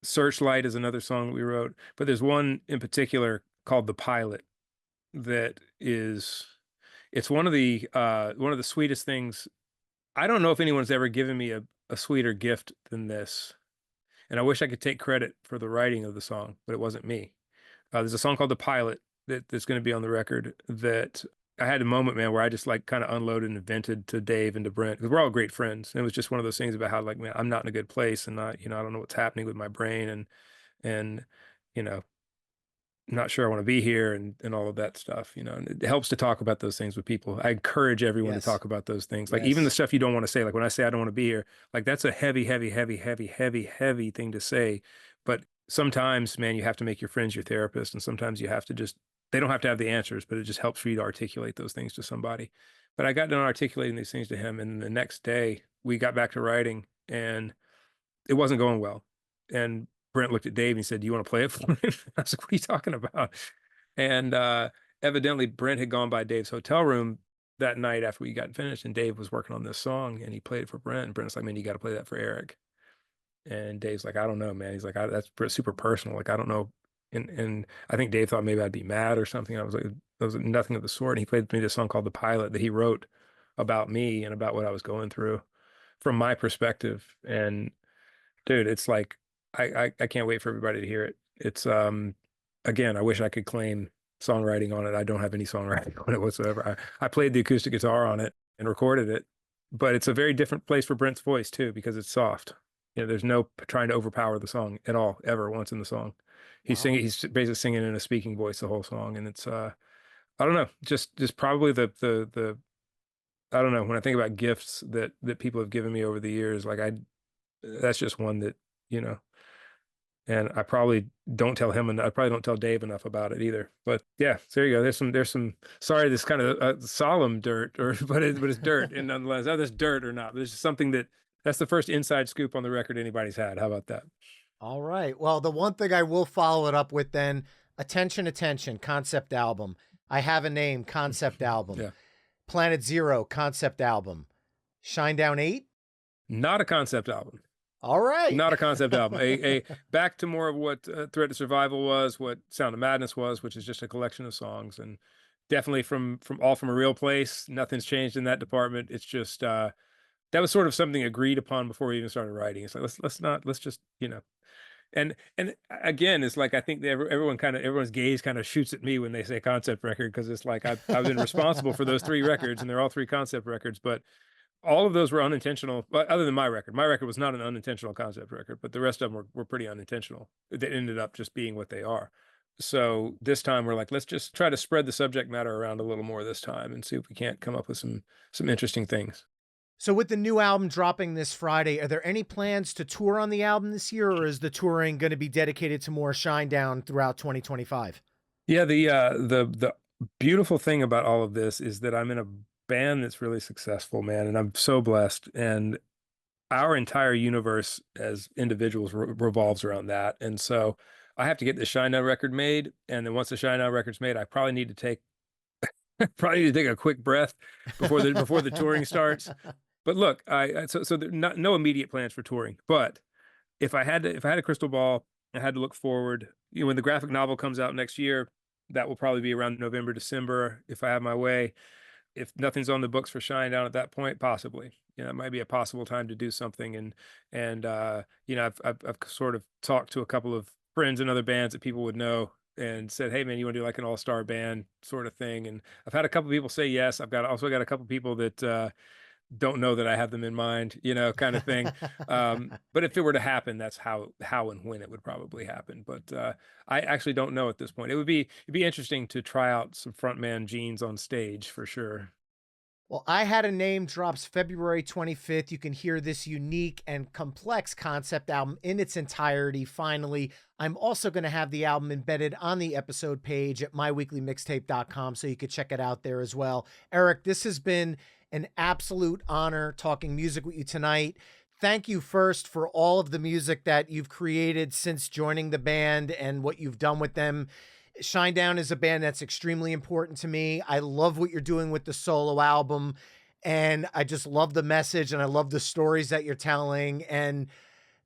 Searchlight is another song that we wrote. But there's one in particular called The Pilot that is, it's one of the sweetest things. I don't know if anyone's ever given me a sweeter gift than this. And I wish I could take credit for the writing of the song, but it wasn't me. There's a song called The Pilot that's going to be on the record that I had a moment, man, where I just like kind of unloaded and vented to Dave and to Brent, because we're all great friends. And it was just one of those things about how, like, man, I'm not in a good place, and I don't know what's happening with my brain, and you know, not sure I want to be here, and all of that stuff, and it helps to talk about those things with people. I encourage everyone to Yes. talk about those things. Like, even the Yes. stuff you don't want to say, like when I say I don't want to be here, like that's a heavy, heavy, heavy, heavy, heavy, heavy thing to say. But sometimes, man, you have to make your friends your therapist, and sometimes you have to just, they don't have to have the answers, but it just helps for you to articulate those things to somebody. But I got done articulating these things to him, and the next day we got back to writing, and it wasn't going well. And Brent looked at Dave and he said, "Do you want to play it for him?" I was like, "What are you talking about?" And evidently Brent had gone by Dave's hotel room that night after we got finished, and Dave was working on this song, and he played it for Brent. And Brent's like, "Man, you got to play that for Eric." And Dave's like, "I don't know, man." He's like, "That's super personal. Like, I don't know." And I think Dave thought maybe I'd be mad or something. I was like, there was nothing of the sort. And he played me this song called The Pilot that he wrote about me and about what I was going through from my perspective. And dude, it's like, I can't wait for everybody to hear it. It's again, I wish I could claim songwriting on it. I don't have any songwriting on it whatsoever. I played the acoustic guitar on it and recorded it, but it's a very different place for Brent's voice too, because it's soft. There's no trying to overpower the song at all, ever once in the song. He's Wow. singing, he's basically singing in a speaking voice the whole song. And it's I don't know, just probably the I don't know, when I think about gifts that people have given me over the years, like that's just one that, and I probably don't tell him, and I probably don't tell Dave enough about it either. But yeah, so there you go. There's some, sorry, this kind of solemn dirt, but it's dirt, and nonetheless, whether it's dirt or not, there's just something that's the first inside scoop on the record anybody's had. How about that? All right. Well, the one thing I will follow it up with then, Attention, Attention, concept album. I Have a Name, concept album. Yeah. Planet Zero, concept album. Shinedown 8? Not a concept album. All right. Not a concept album. A back to more of what Threat to Survival was, what Sound of Madness was, which is just a collection of songs, and definitely from a real place. Nothing's changed in that department. It's just that was sort of something agreed upon before we even started writing. It's like let's just and again, it's like I think that everyone's gaze kind of shoots at me when they say concept record, because it's like I've been responsible for those 3 records, and they're all 3 concept records, but all of those were unintentional. But other than my record was not an unintentional concept record, but the rest of them were pretty unintentional. They ended up just being what they are. So this time we're like, let's just try to spread the subject matter around a little more this time and see if we can't come up with some interesting things. So with the new album dropping this Friday, are there any plans to tour on the album this year, or is the touring going to be dedicated to more Shinedown throughout 2025? Yeah, the beautiful thing about all of this is that I'm in a band that's really successful, man, and I'm so blessed. And our entire universe as individuals revolves around that. And so I have to get the Shinedown record made, and then once the Shinedown record's made, I probably need to take a quick breath before the touring starts. But look, so no immediate plans for touring. But if I had a crystal ball, I had to look forward. When the graphic novel comes out next year, that will probably be around November, December, if I have my way. If nothing's on the books for Shinedown at that point, possibly, it might be a possible time to do something. And I've sort of talked to a couple of friends in other bands that people would know and said, "Hey man, you want to do like an all-star band sort of thing?" And I've had a couple people say yes. Also got a couple people that don't know that I have them in mind, kind of thing. But if it were to happen, that's how and when it would probably happen. But I actually don't know at this point. It'd be interesting to try out some frontman genes on stage for sure. Well, I Had a Name drops February 25th. You can hear this unique and complex concept album in its entirety. Finally, I'm also going to have the album embedded on the episode page at myweeklymixtape.com, so you could check it out there as well. Eric, this has been an absolute honor talking music with you tonight. Thank you first for all of the music that you've created since joining the band and what you've done with them. Shinedown is a band that's extremely important to me. I love what you're doing with the solo album, and I just love the message, and I love the stories that you're telling and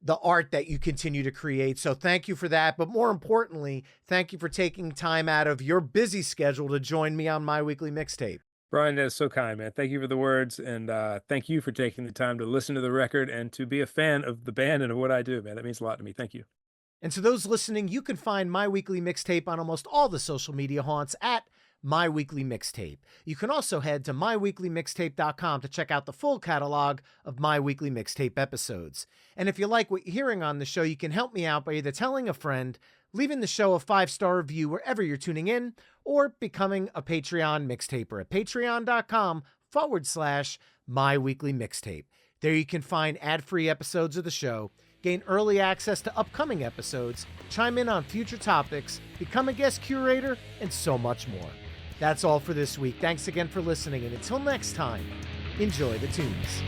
the art that you continue to create. So thank you for that. But more importantly, thank you for taking time out of your busy schedule to join me on My Weekly Mixtape. Brian, that is so kind, man. Thank you for the words, and thank you for taking the time to listen to the record and to be a fan of the band and of what I do, man. That means a lot to me. Thank you. And to those listening, you can find My Weekly Mixtape on almost all the social media haunts at My Weekly Mixtape. You can also head to myweeklymixtape.com to check out the full catalog of My Weekly Mixtape episodes. And if you like what you're hearing on the show, you can help me out by either telling a friend, leaving the show a 5-star review wherever you're tuning in, or becoming a Patreon mixtaper at patreon.com/My Weekly Mixtape. There you can find ad-free episodes of the show, gain early access to upcoming episodes, chime in on future topics, become a guest curator, and so much more. That's all for this week. Thanks again for listening, and until next time, enjoy the tunes.